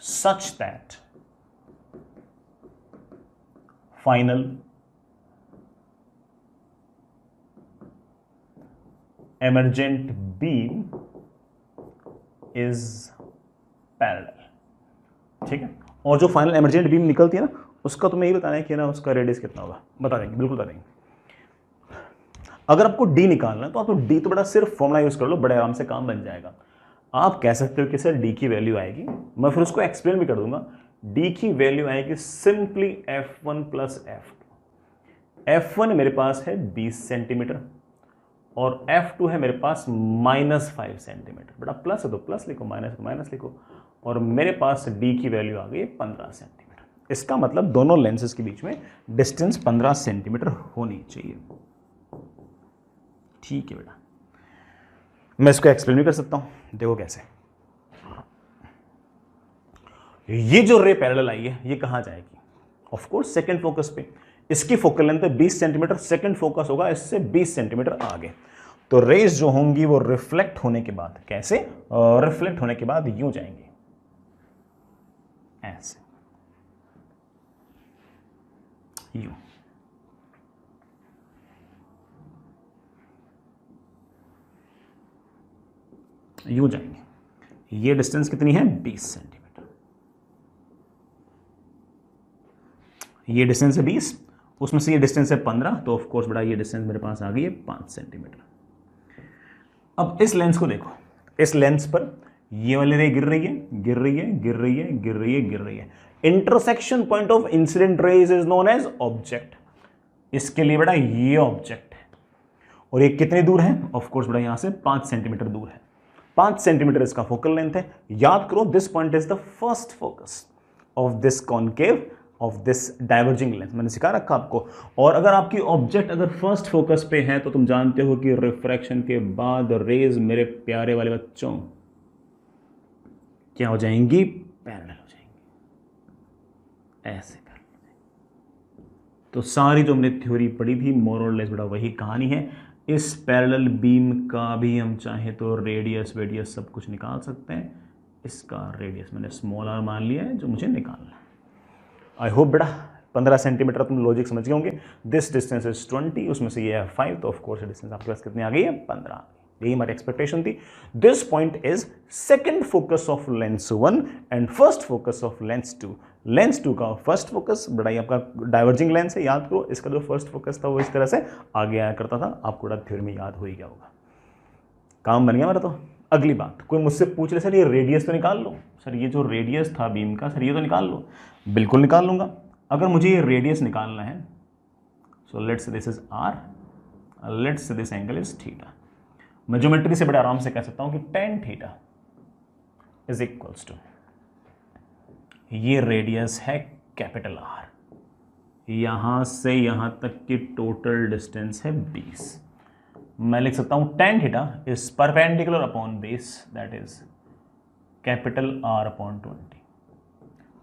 such that final emergent beam is parallel, ठीक है। और जो फाइनल एमर्जेंट बीम निकलती है ना, उसका तुम्हें यही बताना है कि ना उसका रेडियस कितना होगा, बता देंगे, बिल्कुल बता देंगे। अगर आपको डी निकालना है तो आप तो डी तो बड़ा सिर्फ फॉर्मूला यूज कर लो, बड़े आराम से काम बन जाएगा। आप कह सकते हो कि सर डी की वैल्यू आएगी, मैं फिर उसको एक्सप्लेन भी कर दूंगा। डी की वैल्यू आएगी simply F1 plus F2। F1 मेरे पास है 20 सेंटीमीटर और F2 है मेरे पास -5 सेंटीमीटर। बेटा प्लस है तो प्लस लिखो, माइनस तो माइनस लिखो, और मेरे पास डी की वैल्यू आ गई 15 सेंटीमीटर। इसका मतलब दोनों लेंसेज के बीच में डिस्टेंस 15 सेंटीमीटर होनी चाहिए। ठीक है बेटा, मैं इसको एक्सप्लेन भी कर सकता हूं, देखो कैसे। ये जो रे पैरेलल आई है, ये कहां जाएगी? ऑफ कोर्स सेकंड फोकस पे। इसकी फोकल लेंथ है 20 सेंटीमीटर, सेकंड फोकस होगा इससे 20 सेंटीमीटर आगे। तो रेज जो होंगी वो रिफ्लेक्ट होने के बाद, कैसे रिफ्लेक्ट होने के बाद यूं जाएंगे, ऐसे यूं। यूं जाएंगे। ये डिस्टेंस कितनी है? 20 सेंटीमीटर। ये डिस्टेंस है 20, उसमें से ये डिस्टेंस है 15, तो ऑफ कोर्स बड़ा ये डिस्टेंस मेरे पास आ गई है 5 सेंटीमीटर। अब इस लेंस को देखो, इस लेंस पर ये वाली रे गिर रही है, गिर रही है, गिर रही है, गिर रही है, गिर रही है। Intersection point of incident rays is known as object. इसके लिए बेटा ये ऑब्जेक्ट है, और ये कितनी दूर है? ऑफ कोर्स बेटा यहां से 5 सेंटीमीटर दूर है। 5 सेंटीमीटर इसका फोकल लेंथ है। याद करो, this point is the first focus of this concave of this diverging lens. मैंने सिखा रखा आपको। और अगर आपकी ऑब्जेक्ट अगर फर्स्ट फोकस पे है तो तुम जानते हो कि रिफ्रैक्शन के बाद रेज मेरे प्यारे वाले बच्चों क्या हो जाएंगी? पैरेलल हो जाएंगी, ऐसे पैरेलल। तो सारी जो हमने थ्योरी पढ़ी थी मोर और लेस बेटा वही कहानी है। इस पैरेलल बीम का भी हम चाहे तो रेडियस वेडियस सब कुछ निकाल सकते हैं। इसका रेडियस मैंने स्मॉल r मान लिया है जो मुझे निकालना है। आई होप बेटा 15 सेंटीमीटर तुम लॉजिक समझ गए होंगे। दिस डिस्टेंस इज 20, उसमें से ये है 5, तो ऑफ कोर्स डिस्टेंस आपके पास कितनी आ गई है? 15। यही हमारी एक्सपेक्टेशन थी। This point is second focus of lens 1 and first focus of lens 2। Lens 2 का फर्स्ट फोकस बड़ा ही आपका डाइवर्जिंग लेंस है, याद करो। इसका जो फर्स्ट फोकस था वो इस तरह से आगे आया करता था, आपको बड़ा थ्योरी में याद हो ही गया होगा। काम बन गया मेरा। तो अगली बात, कोई मुझसे पूछ रहे सर ये रेडियस तो निकाल लो, सर ये जो रेडियस था बीम का सर ये तो निकाल लो। बिल्कुल निकाल लूंगा। अगर मुझे ये रेडियस निकालना है, so let's say this is r, let's say this angle is theta. मैं ज्योमेट्री से बड़े आराम से कह सकता हूं कि tan theta is equals to, ये रेडियस है कैपिटल R, यहां से यहां तक की टोटल डिस्टेंस है 20। मैं लिख सकता हूं tan theta is perpendicular upon base, that is capital R upon 20।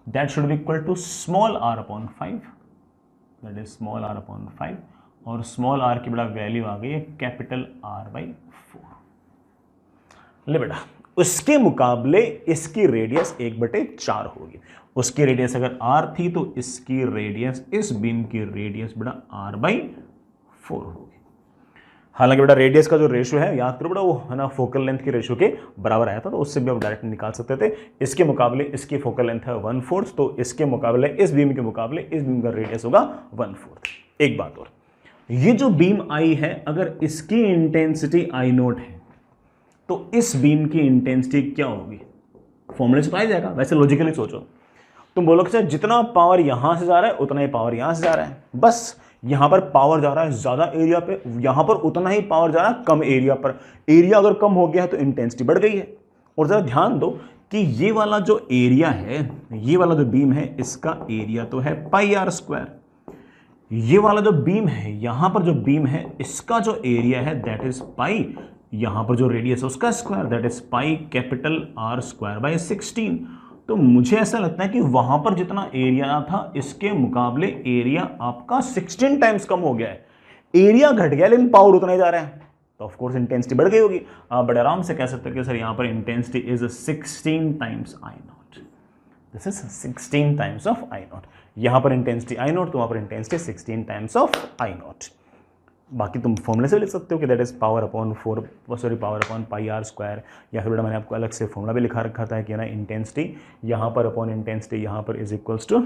That should be equal to small r upon 5, that is small r upon 5, और स्मॉल r की बड़ा वैल्यू आ गई है कैपिटल R/4। ले बेटा, उसके मुकाबले इसकी रेडियस 1/4 होगी। उसकी रेडियस अगर r थी तो इसकी रेडियस, इस बीम की रेडियस बेटा R/4 होगी। हालांकि बेटा रेडियस का जो रेशियो है याद करो बेटा, वो है ना फोकल लेंथ की रेशियो के बराबर आया था, तो उससे भी आप डायरेक्ट निकाल सकते थे। इसके मुकाबले इसकी फोकल लेंथ है 1/4, तो इसके मुकाबले इस बीम के मुकाबले इस बीम का रेडियस होगा 1/4। एक बात और, ये जो बीम आई है अगर इसकी इंटेंसिटी I0 है तो इस बीम की इंटेंसिटी क्या होगी? फॉर्मूले से तो आ जाएगा। वैसे लॉजिकली सोचो, तुम बोलोगे सर जितना पावर यहां से जा रहा है उतना ही पावर यहां से जा रहा है। बस यहां पर पावर जा रहा है ज्यादा एरिया पे, यहां पर उतना ही पावर जा रहा है कम एरिया पर। एरिया अगर कम हो गया है तो इंटेंसिटी बढ़ गई है, और जरा ध्यान दो कि ये वाला जो एरिया है, ये वाला जो बीम है, इसका एरिया तो है पाई आर स्क्वायर। ये वाला जो बीम है, यहां पर जो बीम है, इसका जो एरिया है दैट इज पाई, यहां पर जो रेडियस है उसका square that is pi capital R square by 16। तो मुझे ऐसा लगता है कि वहां पर जितना एरिया था इसके मुकाबले एरिया आपका 16 टाइम्स कम हो गया है। एरिया घट गया लेकिन पावर उतना ही जा रहा है, तो ऑफ कोर्स इंटेंसिटी बढ़ गई होगी। आप बड़े आराम से कह सकते हो कि सर यहां पर intensity is 16 times I nought, this is 16 times of I nought. यहां पर इंटेंसिटी आई नॉट, तो वहां पर intensity 16 times of I nought. बाकी तुम फॉर्मूले से लिख सकते हो कि that is power upon power upon pi R square, या फिर बेटा मैंने आपको अलग से फॉर्मूला भी लिखा रखा था कि ना इंटेंसिटी यहां पर अपॉन इंटेंसिटी यहां पर is equals to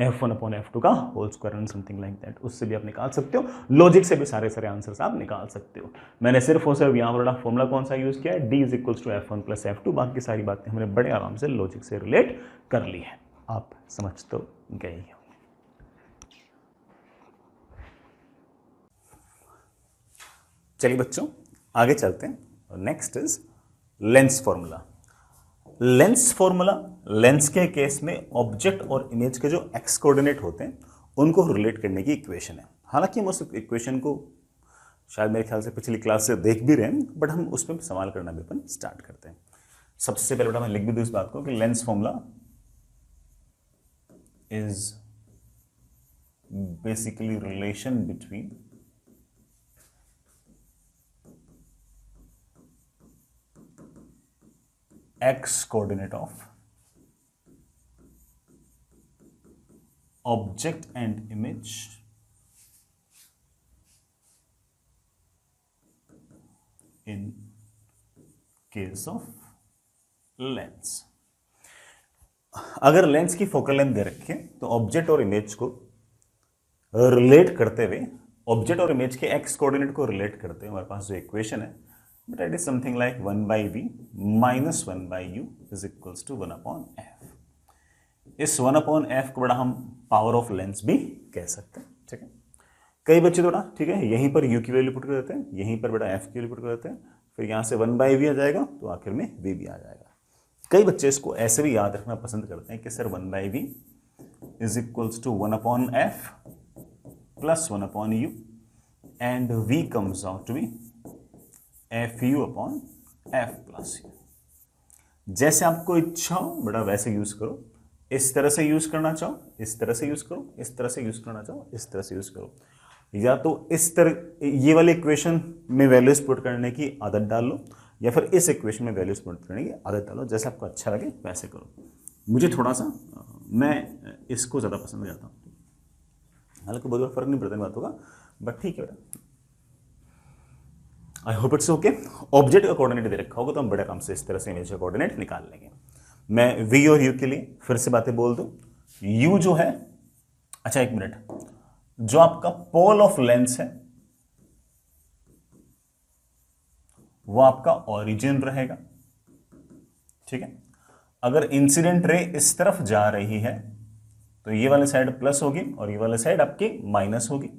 F1 upon F2 का whole square and something like that. उससे भी आप निकाल सकते हो, लॉजिक से भी सारे सारे आंसर्स आप निकाल सकते हो। मैंने सिर्फ और सिर्फ यहाँ पर फॉर्मूला कौन सा यूज किया है, D is equals to F1 plus F2। बाकी सारी बातें हमने बड़े आराम से लॉजिक से रिलेट कर ली है, आप समझ तो गए हो। चलिए बच्चों आगे चलते हैं। Next is lens formula. Lens formula, lens के केस में ऑब्जेक्ट और इमेज के जो एक्स कोऑर्डिनेट होते हैं उनको रिलेट करने की इक्वेशन है। हालांकि हम उस इक्वेशन को शायद मेरे ख्याल से पिछली क्लास से देख भी रहे हैं, बट हम उस पर सवाल करना भी अपन स्टार्ट करते हैं। सबसे पहले बेटा मैं लिख भी दूं इस बात को कि lens formula is basically relation between x coordinate of object and image in case of lens। अगर लेंस की फोकल लेंथ दे रखी है तो ऑब्जेक्ट और इमेज को रिलेट करते हुए, ऑब्जेक्ट और इमेज के एक्स कोऑर्डिनेट को रिलेट करते हुए हमारे पास जो इक्वेशन है that is something like 1 by v minus 1 by u is equals to 1 upon f। इस 1 upon f को बड़ा हम पावर ऑफ लेंस भी कह सकते हैं, ठीक है। कई बच्चे थोड़ा ठीक है यहीं पर u की वैल्यू पुट कर देते हैं, यहीं पर बड़ा f की वैल्यू पुट कर देते हैं, फिर यहाँ से 1 by v आ जाएगा तो आखिर में v भी आ जाएगा। कई बच्चे इसको ऐसे भी याद रखना पसंद करते हैं कि sir 1 by v is equals to 1 upon f plus 1 upon u and v comes out to be FU upon F plus you. जैसे आपको इच्छा हो बड़ा वैसे यूज करो, इस तरह से यूज करना चाहो इस तरह से यूज करो, इस तरह से यूज करना चाहो इस तरह से यूज करो, या तो इस तरह ये वाले इक्वेशन में वैल्यूज पुट करने की आदत डाल लो, या फिर इस इक्वेशन में वैल्यूज पुट करने की आदत डालो, जैसे आपको अच्छा लगे वैसे करो। मुझे थोड़ा सा मैं इसको ज़्यादा पसंद करता हूँ, हालांकि बहुत बड़ा फर्क नहीं पड़ता इन बातों का, बट ठीक है बेटा, I hope it's okay. Object का कोऑर्डिनेट दे रखा होगा तो हम बड़े आराम से इस तरह से इमेज का कोऑर्डिनेट निकाल लेंगे। मैं v और u के लिए फिर से बातें बोल दूं। u जो है, अच्छा एक मिनट, जो आपका पोल ऑफ लेंस है वो आपका ओरिजिन रहेगा, ठीक है। अगर इंसिडेंट रे इस तरफ जा रही है तो ये वाली साइड प्लस होगी और ये वाली साइड आपकी माइनस होगी।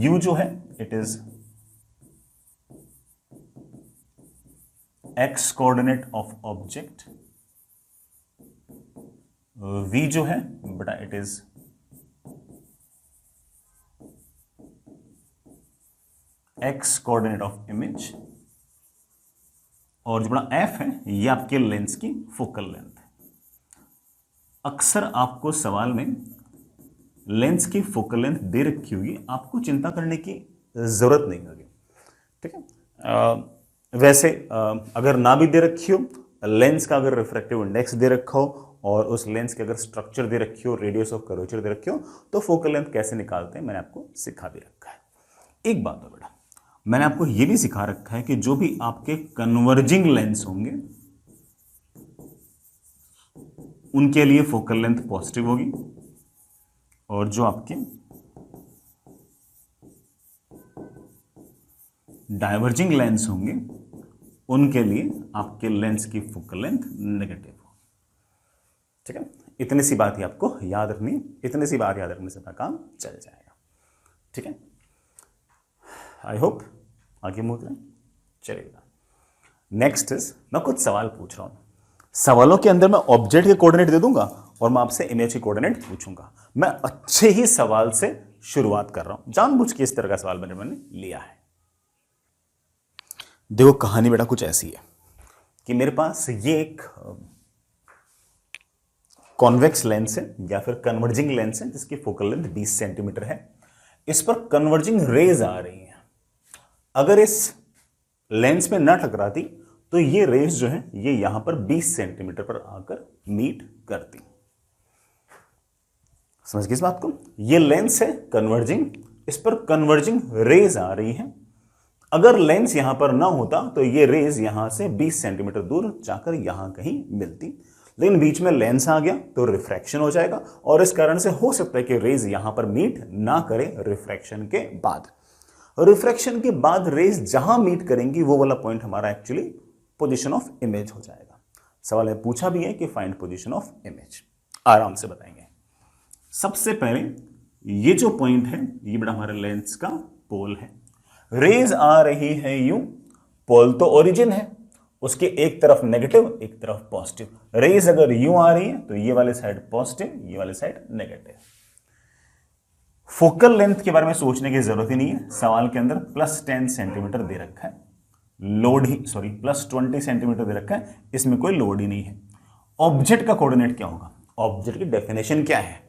u जो है it is x coordinate of object, v जो है बेटा it is x coordinate of image, और जो बड़ा f है ये आपके लेंस की फोकल लेंथ है। अक्सर आपको सवाल में लेंस की फोकल लेंथ दे रखी होगी, आपको चिंता करने की जरूरत नहीं होगी, ठीक है। वैसे अगर ना भी दे रखी हो, लेंस का अगर रिफ्रैक्टिव इंडेक्स दे रखा हो और उस लेंस के अगर स्ट्रक्चर दे रखी हो, रेडियस ऑफ कर्वेचर दे रखी हो, तो फोकल लेंथ कैसे निकालते हैं मैंने आपको सिखा भी रखा है। एक बात है बेटा, मैंने आपको यह भी सिखा रखा है कि जो भी आपके कन्वर्जिंग लेंस होंगे उनके लिए फोकल लेंथ पॉजिटिव होगी, और जो आपके डाइवर्जिंग लेंस होंगे उनके लिए आपके लेंस की फोकल लेंथ नेगेटिव हो, ठीक है। इतनी सी बात ही आपको याद रखनी, इतनी सी बात याद रखने से अपना काम चल जाएगा, ठीक है। आई होप आगे मूव करें, चलेगा। नेक्स्ट इज, मैं कुछ सवाल पूछ रहा हूं, सवालों के अंदर मैं ऑब्जेक्ट के कोऑर्डिनेट दे दूंगा और मैं आपसे इमेज के कोऑर्डिनेट पूछूंगा। मैं अच्छे ही सवाल से शुरुआत कर रहा हूं, जानबूझ के इस तरह का सवाल मैंने लिया है। देखो कहानी बेटा कुछ ऐसी है कि मेरे पास ये एक कॉन्वेक्स लेंस है या फिर कन्वर्जिंग लेंस है जिसकी फोकल लेंथ 20 सेंटीमीटर है। इस पर कन्वर्जिंग रेज आ रही हैं। अगर इस लेंस में ना टकराती तो ये रेज जो है ये यहां पर 20 सेंटीमीटर पर आकर मीट करती। समझ गए इस बात को? ये लेंस है कन्वर्जिंग, इस पर कन्वर्जिंग रेज आ रही है। अगर लेंस यहां पर ना होता तो ये रेज यहां से 20 सेंटीमीटर दूर जाकर यहां कहीं मिलती, लेकिन बीच में लेंस आ गया तो रिफ्रैक्शन हो जाएगा और इस कारण से हो सकता है कि रेज यहां पर मीट ना करे रिफ्रैक्शन के बाद। रिफ्रैक्शन के बाद रेज जहां मीट करेंगी वो वाला पॉइंट हमारा एक्चुअली पोजीशन ऑफ इमेज हो जाएगा। सवाल में पूछा भी है कि फाइंड पोजीशन ऑफ इमेज, आराम से बताएंगे। सबसे पहले ये जो पॉइंट है ये बड़ा हमारे लेंस का पोल है। रेज आ रही है यूं, पोल तो ओरिजिन है, उसके एक तरफ नेगेटिव एक तरफ पॉजिटिव। रेज अगर यूं आ रही है तो ये वाले साइड पॉजिटिव, ये वाले साइड नेगेटिव। फोकल लेंथ के बारे में सोचने की जरूरत ही नहीं है, सवाल के अंदर +10 सेंटीमीटर दे रखा है, लोड ही सॉरी +20 सेंटीमीटर दे रखा है, इसमें कोई लोड ही नहीं है। ऑब्जेक्ट का कोऑर्डिनेट क्या होगा? ऑब्जेक्ट की डेफिनेशन क्या है?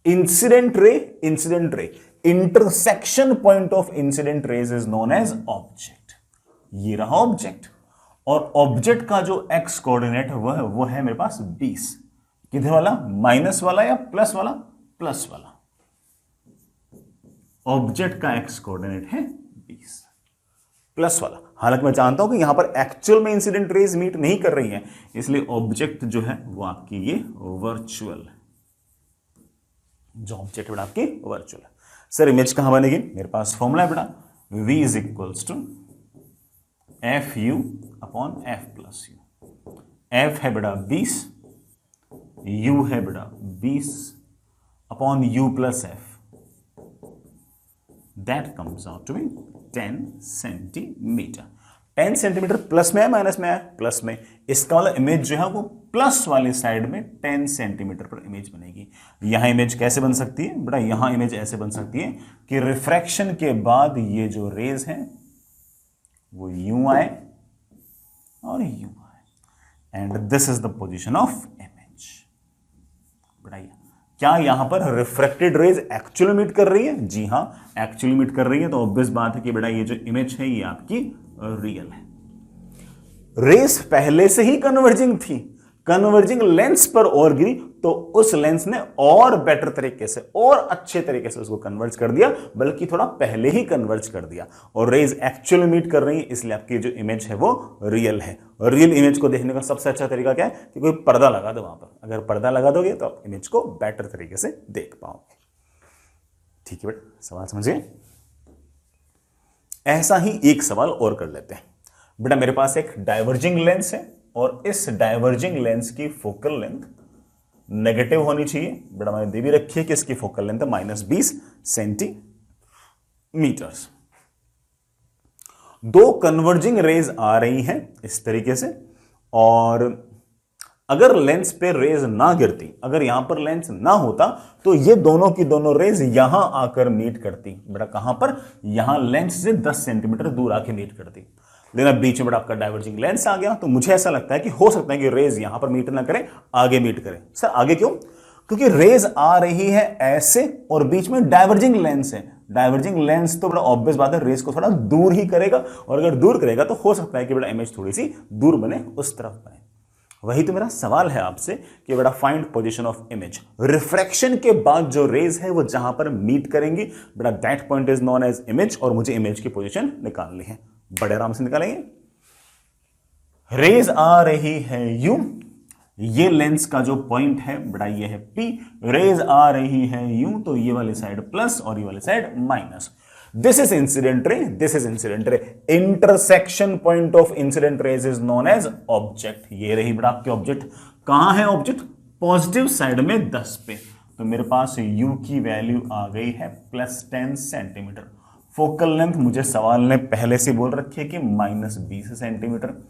Incident ray, incident ray, intersection point of incident rays is known as object. ये रहा ऑब्जेक्ट, और ऑब्जेक्ट का जो एक्स कोऑर्डिनेट है वो है मेरे पास 20। किधर वाला? माइनस वाला या प्लस वाला? प्लस वाला। ऑब्जेक्ट का एक्स कोऑर्डिनेट है 20, प्लस वाला। हालांकि मैं जानता हूं कि यहां पर एक्चुअल में इंसिडेंट रेज मीट नहीं कर रही है, इसलिए ऑब्जेक्ट जो है वो आपकी ये वर्चुअल है, जो ऑब्जेक्ट बेटा आपकी वर्चुअल है। सर इमेज कहां बनेगी? मेरे पास फॉर्मूला है बेटा, v is equals to F U upon F plus U. F है बेटा 20, यू है बेटा 20 upon U plus F, that comes out to be 10 centimetre. 10 centimetre plus में है माइनस में है? प्लस में। इसका वाला इमेज जो है वो प्लस वाली साइड में 10 सेंटीमीटर पर इमेज बनेगी। यहां इमेज कैसे बन सकती है बेटा? यहां इमेज ऐसे बन सकती है कि रिफ्रैक्शन के बाद ये जो रेज है वो यूं आए और यूं आए, and this is the position of image. बढ़ाइए, क्या यहां पर रिफ्रैक्टेड रेज एक्चुअली मीट कर रही है? जी हां, एक्चुअली मीट कर रही है, तो ऑब्वियस बात है कि बेटा ये जो इमेज है ये आपकी रियल है। रेज पहले से ही कन्वर्जिंग थी, कन्वर्जिंग लेंस पर और गिरी तो उस लेंस ने और बेटर तरीके से और अच्छे तरीके से उसको कन्वर्ज कर दिया, बल्कि थोड़ा पहले ही कन्वर्ज कर दिया, और रेज एक्चुअली मीट कर रही है, इसलिए आपकी जो इमेज है वो रियल है। और रियल इमेज को देखने का सबसे अच्छा तरीका क्या है कि कोई पर्दा लगा दो वहां पर। अगर पर्दा लगा दोगे तो आप इमेज को बेटर तरीके से देख पाओगे। ठीक है बेटा, सवाल समझिए। ऐसा ही एक सवाल और कर लेते हैं बेटा। मेरे पास एक डाइवर्जिंग लेंस है और इस डाइवर्जिंग लेंस की फोकल लेंथ नेगेटिव होनी चाहिए। बेटा मैंने दे भी रखी है कि इसकी फोकल लेंथ है -20 सेंटीमीटर। दो कन्वर्जिंग रेज आ रही हैं इस तरीके से, और अगर लेंस पे रेज ना गिरती, अगर यहां पर लेंस ना होता तो ये दोनों की दोनों रेज यहां आकर मीट करती। बेटा कहां पर? यहां लेंस से 10 सेंटीमीटर दूर आके मीट करती, लेकिन अब बीच में बड़ा आपका डाइवर्जिंग लेंस आ गया, तो मुझे ऐसा लगता है कि हो सकता है कि रेज यहां पर मीट ना करे, आगे मीट करे। सर आगे क्यों? क्योंकि रेज आ रही है ऐसे और बीच में डाइवर्जिंग लेंस है। डाइवर्जिंग लेंस तो बड़ा ऑब्वियस बात है रेज को थोड़ा दूर ही करेगा, और अगर दूर करेगा तो हो सकता है कि बड़ा इमेज थोड़ी सी दूर बने, उस तरफ बने। वही तो मेरा सवाल है आपसे कि बेटा find position of image. Refraction के बाद जो रेज है वो जहां पर मीट करेंगी बेटा that point is known as image, और मुझे इमेज की पोजीशन निकालनी है। बड़े आराम से निकालेंगे। रेज आ रही है यूं, ये लेंस का जो पॉइंट है बेटा ये है P। रेज आ रही है यूं तो ये वाली साइड प्लस और ये वाली side minus. This is incident ray, this is incident ray. Intersection point of incident rays is known as object. ये रही बेटा आपके ऑब्जेक्ट। कहां है ऑब्जेक्ट? पॉजिटिव साइड में 10 पे, तो मेरे पास U की वैल्यू आ गई है +10 सेंटीमीटर। फोकल लेंथ मुझे सवाल ने पहले से बोल रखी है कि -20 सेंटीमीटर।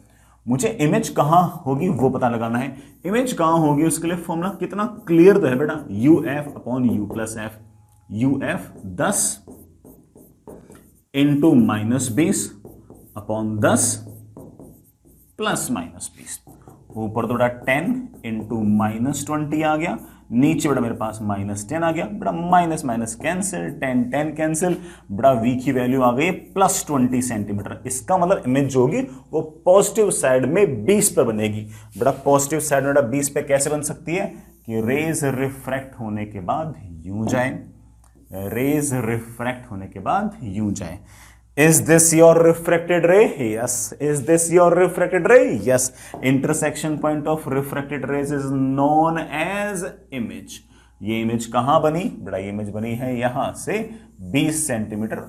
मुझे इमेज कहां होगी वो पता लगाना है। इमेज कहां होगी उसके लिए फॉर्मूला कितना क्लियर तो है बेटा, you F upon U plus F. U F 10 into -20 upon 10 plus -20, ऊपर तो बेटा 10 इंटू -20 आ गया, नीचे बेटा मेरे पास -10 आ गया, बेटा माइनस माइनस कैंसिल, 10 10 कैंसिल, बेटा v की वैल्यू आ गई +20 सेंटीमीटर। इसका मतलब इमेज जो होगी वो पॉजिटिव साइड में 20 पे बनेगी। बेटा पॉजिटिव साइड में बेटा 20 पे कैसे बन सकती है कि रेज रिफ्रैक्ट होने के बाद यूं जाए, रेज रिफ्रैक्ट होने के बाद यूं जाए। Is this your refracted ray? Yes. Is this your refracted ray? Yes. Intersection point of refracted rays is known as image. ये इमेज कहां बनी बेटा, ये इमेज बनी है यहां से 20 सेंटीमीटर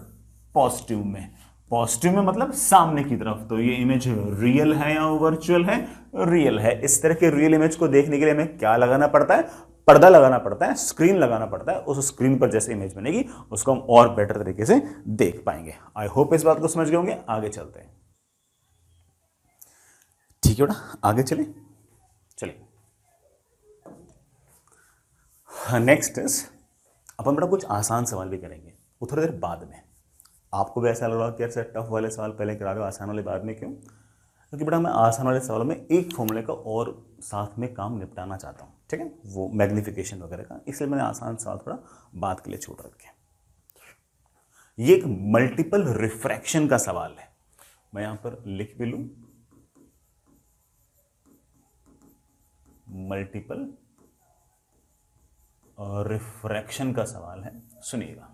पॉजिटिव में। पॉजिटिव में मतलब सामने की तरफ। तो ये इमेज रियल है या वर्चुअल है? रियल है। इस तरह के रियल इमेज को देखने के लिए हमें क्या लगाना पड़ता है? पर्दा लगाना पड़ता है, स्क्रीन लगाना पड़ता है। उस स्क्रीन पर जैसे इमेज बनेगी उसको हम और बेटर तरीके से देख पाएंगे। आई होप इस बात को समझ गए होंगे। आगे चलते हैं, ठीक है बेटा, आगे चले चलिए। नेक्स्ट इज अपन बेटा कुछ आसान सवाल भी करेंगे वो थोड़ी देर बाद में। आपको भी ऐसा लग रहा है कि यार सर टफ वाले सवाल पहले करा रहे हो, आसान वाले बाद में क्यों? क्योंकि बेटा मैं आसान वाले सवालों में एक फॉर्मूले का और साथ में काम निपटाना चाहता हूँ, ठीक है, वो मैग्निफिकेशन वगैरह का, इसलिए मैंने आसान सवाल थोड़ा बाद के लिए छोड़ रखे। ये एक मल्टीपल रिफ्रैक्शन का सवाल है, मैं यहां पर लिख भी लूं, मल्टीपल रिफ्रैक्शन का सवाल है। सुनिएगा,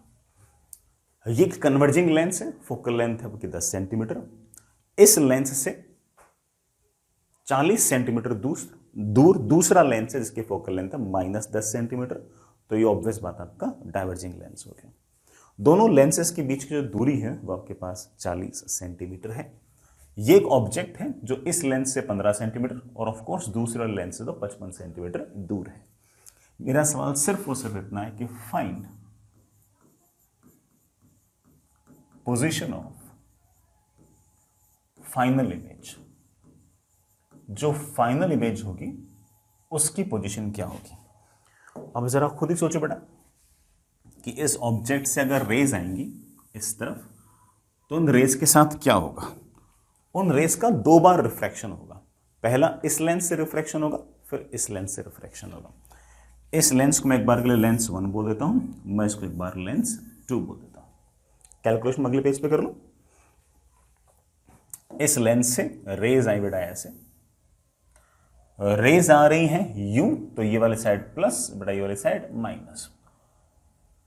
ये एक कन्वर्जिंग लेंस है, फोकल लेंथ है आपकी 10 सेंटीमीटर। इस लेंस से 40 सेंटीमीटर दूर दूसरा लेंस है जिसकी फोकल लेंथ है -10 सेंटीमीटर। तो ये ऑब्वियस बात आपका डाइवर्जिंग लेंस हो गया। दोनों लेंसेस के बीच की जो दूरी है वो आपके पास 40 सेंटीमीटर है। ये एक ऑब्जेक्ट है जो इस लेंस से 15 सेंटीमीटर और ऑफ कोर्स दूसरा लेंस से तो 55 सेंटीमीटर दूर है। मेरा सवाल सिर्फ और सिर्फ इतना है कि find position of final image. जो फाइनल इमेज होगी उसकी पोजीशन क्या होगी? अब जरा खुद ही सोचो बेटा कि इस ऑब्जेक्ट से अगर रेज आएंगी इस तरफ तो उन रेज के साथ क्या होगा? उन रेज का 2 बार रिफ्रैक्शन होगा। पहला इस लेंस से रिफ्रैक्शन होगा, फिर इस लेंस से रिफ्रैक्शन होगा। इस लेंस को मैं एक बार के लिए लेंस 1 बोल देता हूं, मैं इसको एक बार लेंस 2 बोल देता हूं। कैलकुलेशन अगले पेज पे कर लो। इस लेंस से रेज आई बेटा ऐसे, रेज आ रही हैं यूं, तो ये वाले साइड प्लस बेटा ये वाली side minus.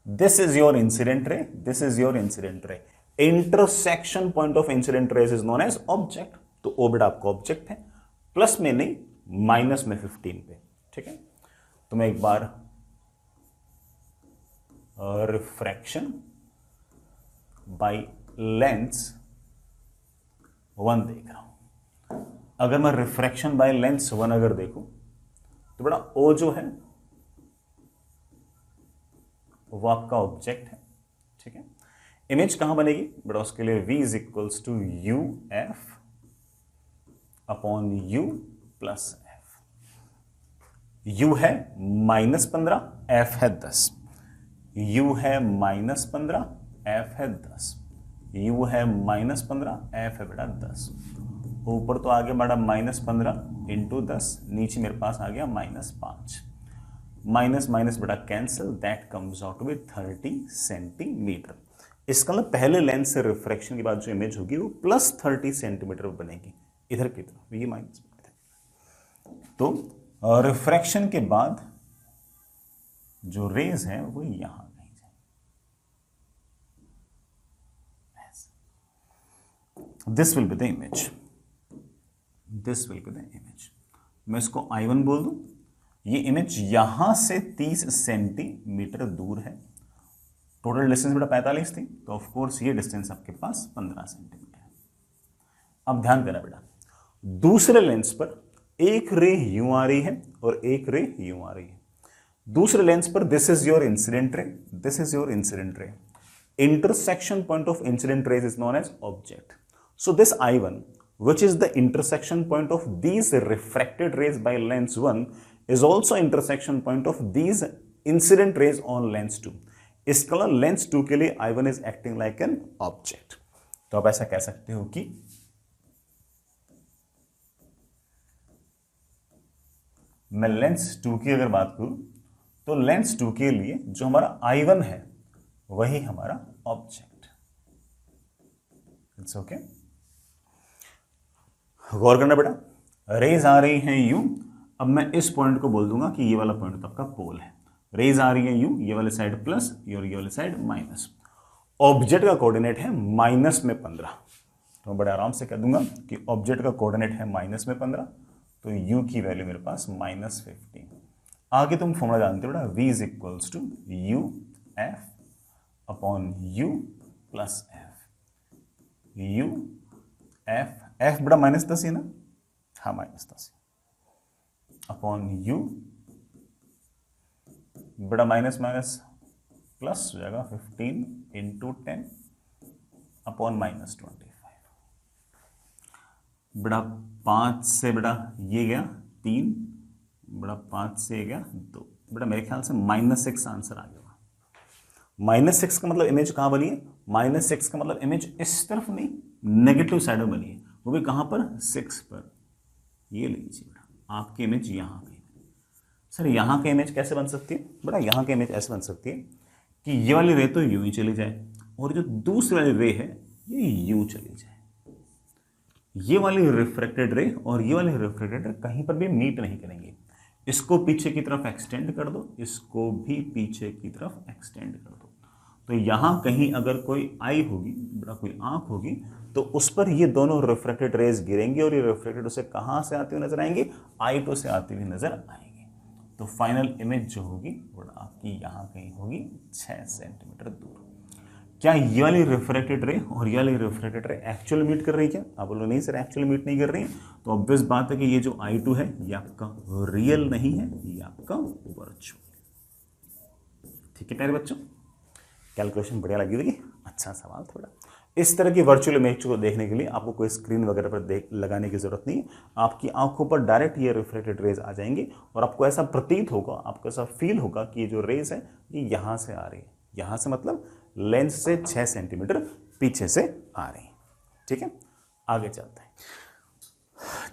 This is your incident ray, this is your incident ray. Intersection point of incident rays is known as object. तो ओ बेटा आपका ऑब्जेक्ट है, प्लस में नहीं माइनस में 15 पे, ठीक है। तो मैं एक बार रिफ्रैक्शन बाय लेंस 1 देख रहा हूं। अगर मैं रिफ्रैक्शन बाय लेंस 1 अगर देखूं तो बेटा ओ जो है वो आपका ऑब्जेक्ट है, ठीक है। इमेज कहां बनेगी बेटा? उसके लिए v is equals to U F upon U plus F. U है -15, एफ है 10। यू है -15, एफ है 10। यू है -15, एफ है बेटा 10। ऊपर तो आ गया बेटा -15 इंटू 10, नीचे मेरे पास आ गया -5। माइनस माइनस बेटा cancel, that comes out with 30 centimetre. इसका मतलब पहले लेंस से रिफ्रैक्शन के बाद जो इमेज होगी वो +30 सेंटीमीटर बनेगी इधर की तरफ, ये माइनस। तो रिफ्रैक्शन के बाद जो रेज है वो यहां कहीं जाए। This will be the image, this will be the image. मैं इसको I1 बोल दूं। ये इमेज यहां से 30 सेंटीमीटर दूर है। टोटल डिस्टेंस बेटा 45 थी, तो ऑफ कोर्स ये डिस्टेंस आपके पास 15 सेंटीमीटर है। अब ध्यान देना बेटा, दूसरे लेंस पर एक रे यूं आ रही है और एक रे यूं आ रही है। दूसरे लेंस पर this is your incident ray, this is your incident ray. Intersection point of incident rays is known as object. So this I1 which is the intersection point of these refracted rays by lens 1 is also intersection point of these incident rays on lens 2. इसका मतलब lens 2 के लिए I1 is acting like an object. तो आप ऐसा कह सकते हो कि मैं लेंस 2 की अगर बात करूं तो लेंस 2 के लिए जो हमारा I1 है वही हमारा ऑब्जेक्ट. It's okay. गौर करना बेटा, रेज आ रही हैं यू. अब मैं इस पॉइंट को बोल दूंगा कि ये वाला पॉइंट तो आपका पोल है. रेज आ रही है यू, ये वाले साइड प्लस और ये वाले साइड माइनस. ऑब्जेक्ट का कोऑर्डिनेट है माइनस में 15. तो बड़े आराम से कह दूंगा कि ऑब्जेक्ट का कोऑर्डिनेट है माइनस में 15, तो यू की वैल्यू मेरे पास -15. आगे तुम फॉर्मूला जानते हो बेटा, v is equals to U F upon U plus F. U F, F बड़ा -10 है ना, हाँ -10 अपॉन यू बड़ा माइनस माइनस प्लस हो जाएगा 15 इंटू 10 अपॉन -25. बड़ा 5 से बड़ा ये गया 3, बड़ा 5 से गया 2. बड़ा मेरे ख्याल से -6 आंसर आ गया. -6 का मतलब इमेज कहाँ बनी है? -6 का मतलब इमेज इस तरफ नहीं, नेगेटिव साइड में बनी है. वो भी कहाँ पर? 6 पर. ये लीजिए बेटा, आपकी इमेज यहाँ की. सर यहाँ की इमेज कैसे बन सकती है? बेटा यहाँ की इमेज ऐसे बन सकती है कि ये वाली रे तो यूं ही चली जाए और जो दूसरी वाली रे है ये यूं चली जाए. ये वाली रिफ्रैक्टेड रे और ये वाली रिफ्रैक्टेड रे कहीं पर भी मीट नहीं करेंगे. इसको पीछे की तरफ एक्सटेंड कर दो, इसको भी पीछे की तरफ एक्सटेंड कर दो. तो यहाँ कहीं अगर कोई आई होगी, बड़ा कोई आंख होगी, तो उस पर ये दोनों रिफ्रैक्टेड रेज गिरेंगी और ये रिफ्रैक्टेड उसे कहाँ से आती हुई नजर आएंगे? I2 से आती हुई नजर आएंगे. तो फाइनल इमेज जो होगी वो आपकी यहाँ कहीं होगी 6 सेंटीमीटर दूर. क्या ये वाली रिफ्रैक्टेड रे और ये वाली रिफ्रैक्टेड रे एक्चुअल मीट कर रही है क्या? आप बोलो नहीं सर एक्चुअल मीट नहीं कर रही है. तो ऑब्वियस बात है कि ये जो I2 है ये आपका रियल नहीं है, ये आपका वर्चुअल. ठीक है प्यारे बच्चों, कैलकुलेशन बढ़िया लगी होगी. अच्छा सवाल. थोड़ा इस तरह की वर्चुअल इमेज को देखने के लिए आपको कोई स्क्रीन वगैरह पर लगाने की जरूरत नहीं है. आपकी आंखों पर डायरेक्ट ये रिफ्लेक्टेड रेज आ जाएंगे और आपको ऐसा प्रतीत होगा, आपको ऐसा फील होगा कि ये जो रेज है ये यहाँ से आ रही है. यहाँ से मतलब लेंस से 6 सेंटीमीटर पीछे से आ रही है. ठीक है, आगे चलते हैं.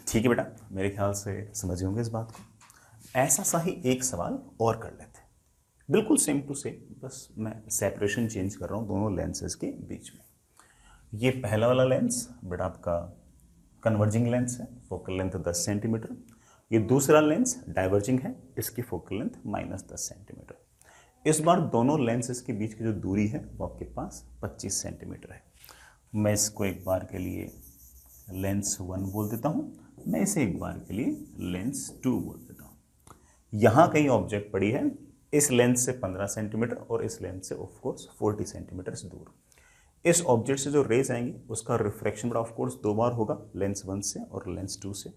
ठीक है बेटा, मेरे ख्याल से समझ होंगे इस बात को. ऐसा सा ही एक सवाल और कर लेते हैं, बिल्कुल सेम टू सेम, बस मैं सेपरेशन चेंज कर रहा हूँ दोनों लेंसेज के बीच में. ये पहला वाला लेंस बेटा आपका कन्वर्जिंग लेंस है, फोकल लेंथ 10 सेंटीमीटर. ये दूसरा लेंस डाइवर्जिंग है, इसकी फोकल लेंथ -10 सेंटीमीटर. इस बार दोनों लेंसेज के बीच की जो दूरी है वो आपके पास 25 सेंटीमीटर है. मैं इसको एक बार के लिए लेंस 1 बोल देता हूँ, मैं इसे एक बार के लिए लेंस 2 बोल देता हूँ. यहाँ कहीं ऑब्जेक्ट पड़ी है इस लेंस से 15 सेंटीमीटर और इस लेंस से ऑफकोर्स 40 सेंटीमीटर दूर. इस ऑब्जेक्ट से जो रेज आएंगी उसका रिफ्रैक्शन बड़ा ऑफकोर्स 2 बार होगा, लेंस 1 से और लेंस 2 से.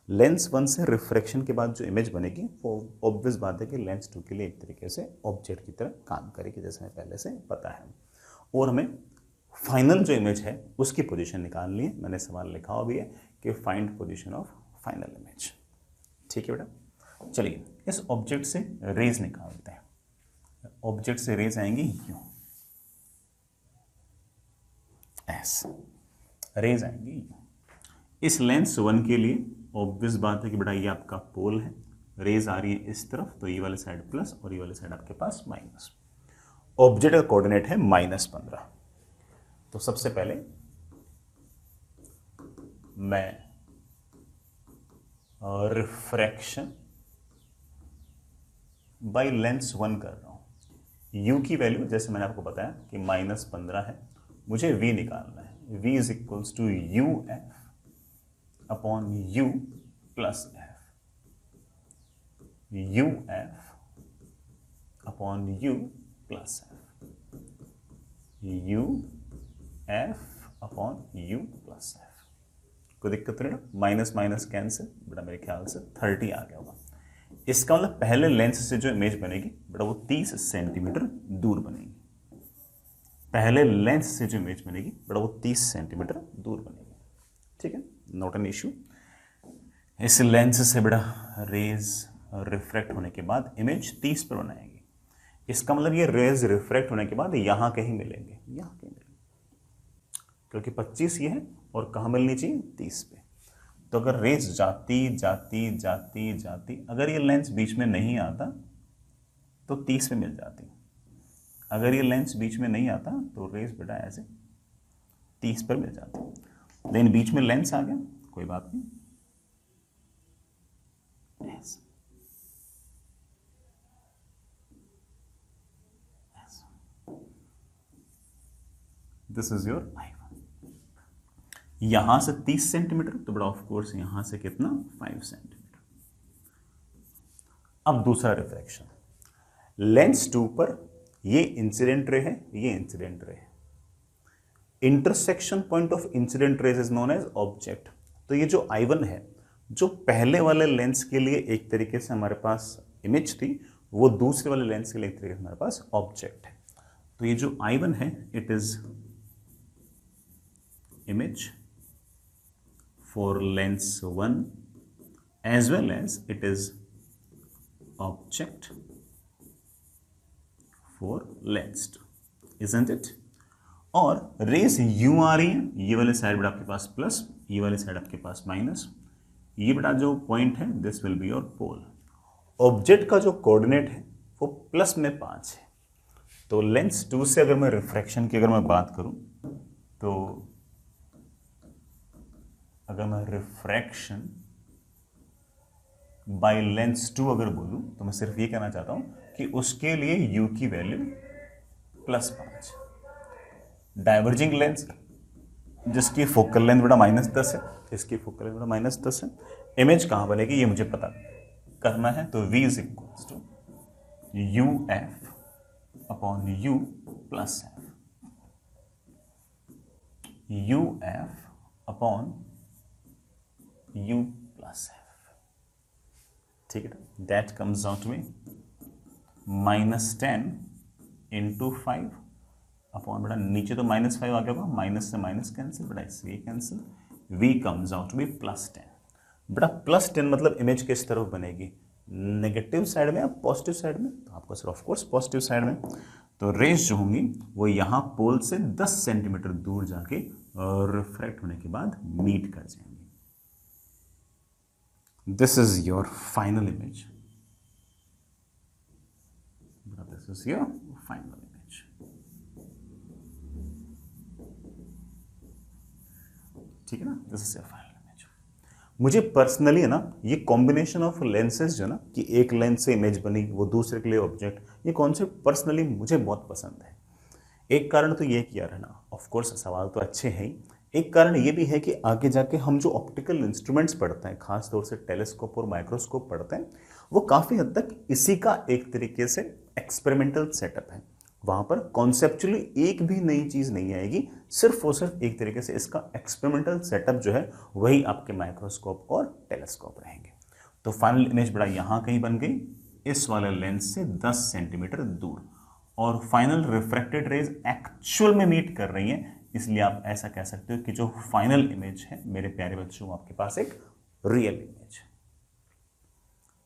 लेंस 1 से रिफ्रैक्शन के बाद जो इमेज बनेगी वो ऑब्वियस बात है कि लेंस 2 के लिए एक तरीके से ऑब्जेक्ट की तरह काम करेगी, जैसे हमें पहले से पता है. और हमें फाइनल जो इमेज है उसकी पोजीशन निकालनी है. मैंने सवाल लिखा हुआ भी है कि find position of final image. ठीक है बेटा, चलिए इस ऑब्जेक्ट से रेज निकालते हैं. ऑब्जेक्ट से रेज आएंगी यूं, ऐसे रेज आएंगी. इस लेंस 1 के लिए ऑब्वियस बात है कि बेटा ये आपका पोल है, रेज आ रही है इस तरफ, तो ये वाले साइड प्लस और ये वाले साइड आपके पास माइनस. ऑब्जेक्ट का कोऑर्डिनेट है -15. तो सबसे पहले मैं रिफ्रैक्शन बाय लेंस 1 कर रहा हूं. u की वैल्यू जैसे मैंने आपको बताया कि -15 है, मुझे v निकालना है. v is equals to U F upon U plus F. U F upon U plus F. U F upon U plus F. कोई दिक्कत नहीं ना? माइनस माइनस कैंसिल, बेटा मेरे ख्याल से 30 आ गया होगा. इसका मतलब पहले लेंस से जो इमेज बनेगी बेटा वो 30 सेंटीमीटर दूर बनेगी. पहले लेंस से जो इमेज बनेगी बेटा वो 30 सेंटीमीटर दूर बनेगी. ठीक है, नॉट एन इश्यू। इस लेंस से बेटा रेज रिफ्रैक्ट होने के बाद इमेज 30 पर बनाएगी। इसका मतलब ये रेज रिफ्रैक्ट होने के बाद यहाँ कहीं मिलेंगे, यहाँ कहीं मिलेंगे, क्योंकि 25 ये है और कहाँ मिलनी चाहिए 30 पे। तो अगर रेज जाती जाती जाती जाती, अगर ये लेंस बीच में नहीं आता तो 30 पे मिल जाती। अगर ये लेंस बीच में नहीं आता तो रेज बेटा ऐसे 30 पर मिल जाती। लेकिन बीच में लेंस आ गया, कोई बात नहीं, ऐसे दिस इज योर I1। यहां से 30 सेंटीमीटर, तो बड़ा ऑफ कोर्स यहां से कितना 5 सेंटीमीटर। अब दूसरा रिफ्रैक्शन, लेंस 2 पर ये इंसिडेंट रे है, ये इंसिडेंट रे है। Intersection point of incident rays is known as object. तो ये जो I1 है, जो पहले वाले लेंस के लिए एक तरीके से हमारे पास इमेज थी, वो दूसरे वाले लेंस के लिए एक तरीके से हमारे पास ऑब्जेक्ट है। तो ये जो I1 है, it is image for lens 1 as well as it is object for lens 2, isn't it? और रेस यू आ रही है, ये वाले साइड बेटा आपके पास प्लस, ये वाले साइड आपके पास माइनस। ये बेटा जो पॉइंट है this will be your pole. Object का जो कोऑर्डिनेट है वो प्लस में 5 है। तो लेंस 2 से अगर मैं रिफ्रैक्शन की अगर मैं बात करूं, तो अगर मैं रिफ्रैक्शन बाय लेंस 2 अगर बोलूं, तो मैं सिर्फ ये कहना चाहता हूं कि उसके लिए u की वैल्यू +5। डाइवर्जिंग लेंस जिसकी फोकल लेंथ बेटा -10 है, इसकी फोकल लेंथ बेटा -10 है। इमेज कहां बनेगी ये मुझे पता करना है, तो v is equals to uf upon u plus f, uf upon u plus f। ठीक है, दैट कम्स आउट में -10 इंटू 5 अपॉन बेटा नीचे तो -5 आ गया होगा, माइनस से माइनस कैंसिल, बेटा इससे ये cancel, v comes out to be +10। बेटा +10 मतलब इमेज किस तरफ बनेगी, नेगेटिव साइड में या पॉजिटिव साइड में? तो आपको sir of course positive side में। तो रेज जो होंगी वो यहाँ पोल से 10 सेंटीमीटर दूर जाके रिफ्रैक्ट होने के बाद मीट कर जाएंगे। This is your final image, this is your final image. ठीक है ना, this is your final image. मुझे पर्सनली है ना ये कॉम्बिनेशन ऑफ लेंसेज जो ना, कि एक लेंस से इमेज बनी वो दूसरे के लिए ऑब्जेक्ट, ये कॉन्सेप्ट पर्सनली मुझे बहुत पसंद है। एक कारण तो ये किया है ना, ऑफ कोर्स सवाल तो अच्छे हैं ही, एक कारण ये भी है कि आगे जाके हम जो ऑप्टिकल इंस्ट्रूमेंट्स पढ़ते हैं, खास तौर से टेलीस्कोप और माइक्रोस्कोप पढ़ते हैं, वो काफ़ी हद तक इसी का एक तरीके से एक्सपेरिमेंटल सेटअप है। वहाँ पर कॉन्सेप्चुअली एक भी नई चीज़ नहीं आएगी, सिर्फ और सिर्फ एक तरीके से इसका एक्सपेरिमेंटल सेटअप जो है वही आपके माइक्रोस्कोप और टेलीस्कोप रहेंगे। तो फाइनल इमेज बड़ा यहाँ कहीं बन गई, इस वाले लेंस से 10 सेंटीमीटर दूर, और फाइनल रिफ्रैक्टेड रेज एक्चुअल में मीट कर रही हैं, इसलिए आप ऐसा कह सकते हो कि जो फाइनल इमेज है मेरे प्यारे बच्चों, आपके पास एक रियल इमेज है।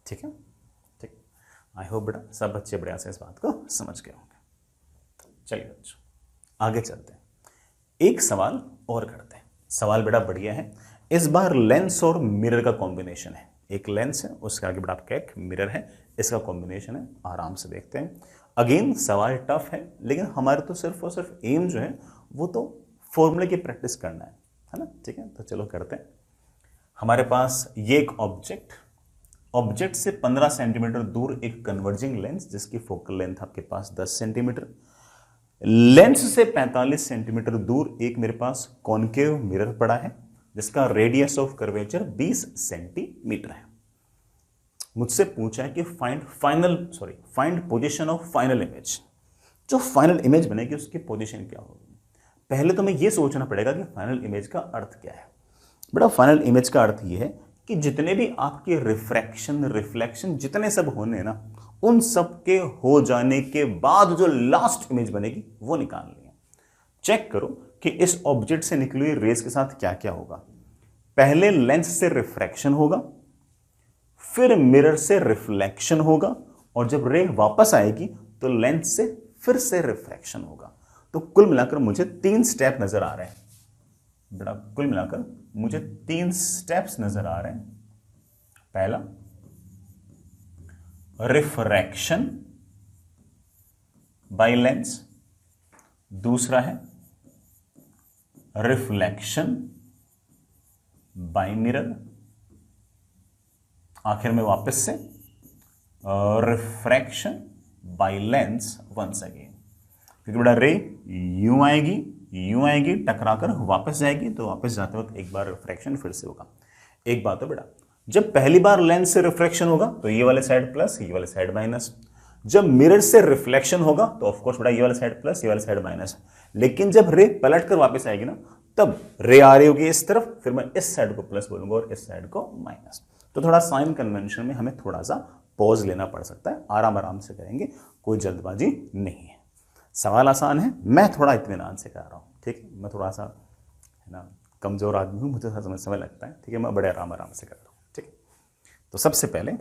ठीक है, ठीक। आई होप बेटा सब बच्चे बढ़िया से इस बात को समझ गए होंगे। चलिए बच्चों आगे चलते हैं, एक सवाल और करते हैं। सवाल बेटा बढ़िया है, इस बार लेंस और मिरर का कॉम्बिनेशन है। एक लेंस है, उसके आगे बेटा आपका एक मिरर है, इसका कॉम्बिनेशन है। आराम से देखते हैं। अगेन सवाल टफ है, लेकिन हमारे तो सिर्फ और सिर्फ एम जो है वो तो फॉर्मूले की प्रैक्टिस करना है ना। ठीक है, तो चलो करते हैं। हमारे पास ये एक ऑब्जेक्ट से 15 सेंटीमीटर दूर एक कन्वर्जिंग लेंस जिसकी फोकल लेंथ आपके पास 10 सेंटीमीटर, लेंस से 45 सेंटीमीटर दूर एक मेरे पास कॉनकेव मिरर पड़ा है जिसका रेडियस ऑफ कर्वेचर 20 सेंटीमीटर है। मुझसे पूछा है कि find position of final image. जो फाइनल इमेज बनेगी उसकी पोजीशन क्या होगी। पहले तो मैं ये सोचना पड़ेगा कि फाइनल इमेज का अर्थ क्या है। बेटा फाइनल इमेज का अर्थ ये है कि जितने भी आपके रिफ्लेक्शन जितने सब होने ना, उन सब के हो जाने के बाद जो लास्ट इमेज बनेगी वो निकालनी है। चेक करो कि इस ऑब्जेक्ट से निकली हुई रेस के साथ क्या क्या होगा। पहले लेंस से रिफ्रैक्शन होगा, फिर मिरर से रिफ्लेक्शन होगा, और जब रे वापस आएगी तो लेंस से फिर से रिफ्रैक्शन होगा। तो कुल मिलाकर मुझे 3 स्टेप नजर आ रहे हैं बेटा, कुल मिलाकर मुझे 3 स्टेप्स नजर आ रहे हैं। पहला रिफ्रैक्शन बाय लेंस, दूसरा है रिफ्लेक्शन बाय मिरर, आखिर में वापस से refraction by lens once again. क्योंकि बेटा रे यूं आएगी टकराकर वापस जाएगी, तो वापस जाते वक्त एक बार रिफ्रैक्शन फिर से होगा। एक बात है बेटा, जब पहली बार लेंस से रिफ्रैक्शन होगा तो ये वाले साइड प्लस, ये वाले साइड माइनस। जब मिरर से रिफ्लेक्शन होगा तो ऑफ कोर्स बेटा ये वाला साइड प्लस, ये वाला साइड माइनस। लेकिन जब रे पलट कर वापस आएगी ना, तब रे आ रही होगी इस तरफ, फिर मैं इस साइड को प्लस बोलूंगा और इस साइड को माइनस। तो थोड़ा साइन कन्वेंशन में हमें थोड़ा सा पॉज लेना पड़ सकता है, आराम आराम से करेंगे, कोई जल्दबाजी नहीं है। सवाल आसान है, मैं थोड़ा इत्मीनान से कर रहा हूँ, ठीक है। मैं थोड़ा सा है ना कमजोर आदमी हूँ, मुझे समय लगता है, ठीक है। मैं बड़े आराम आराम से कर रहा हूँ, ठीक है। तो सबसे पहले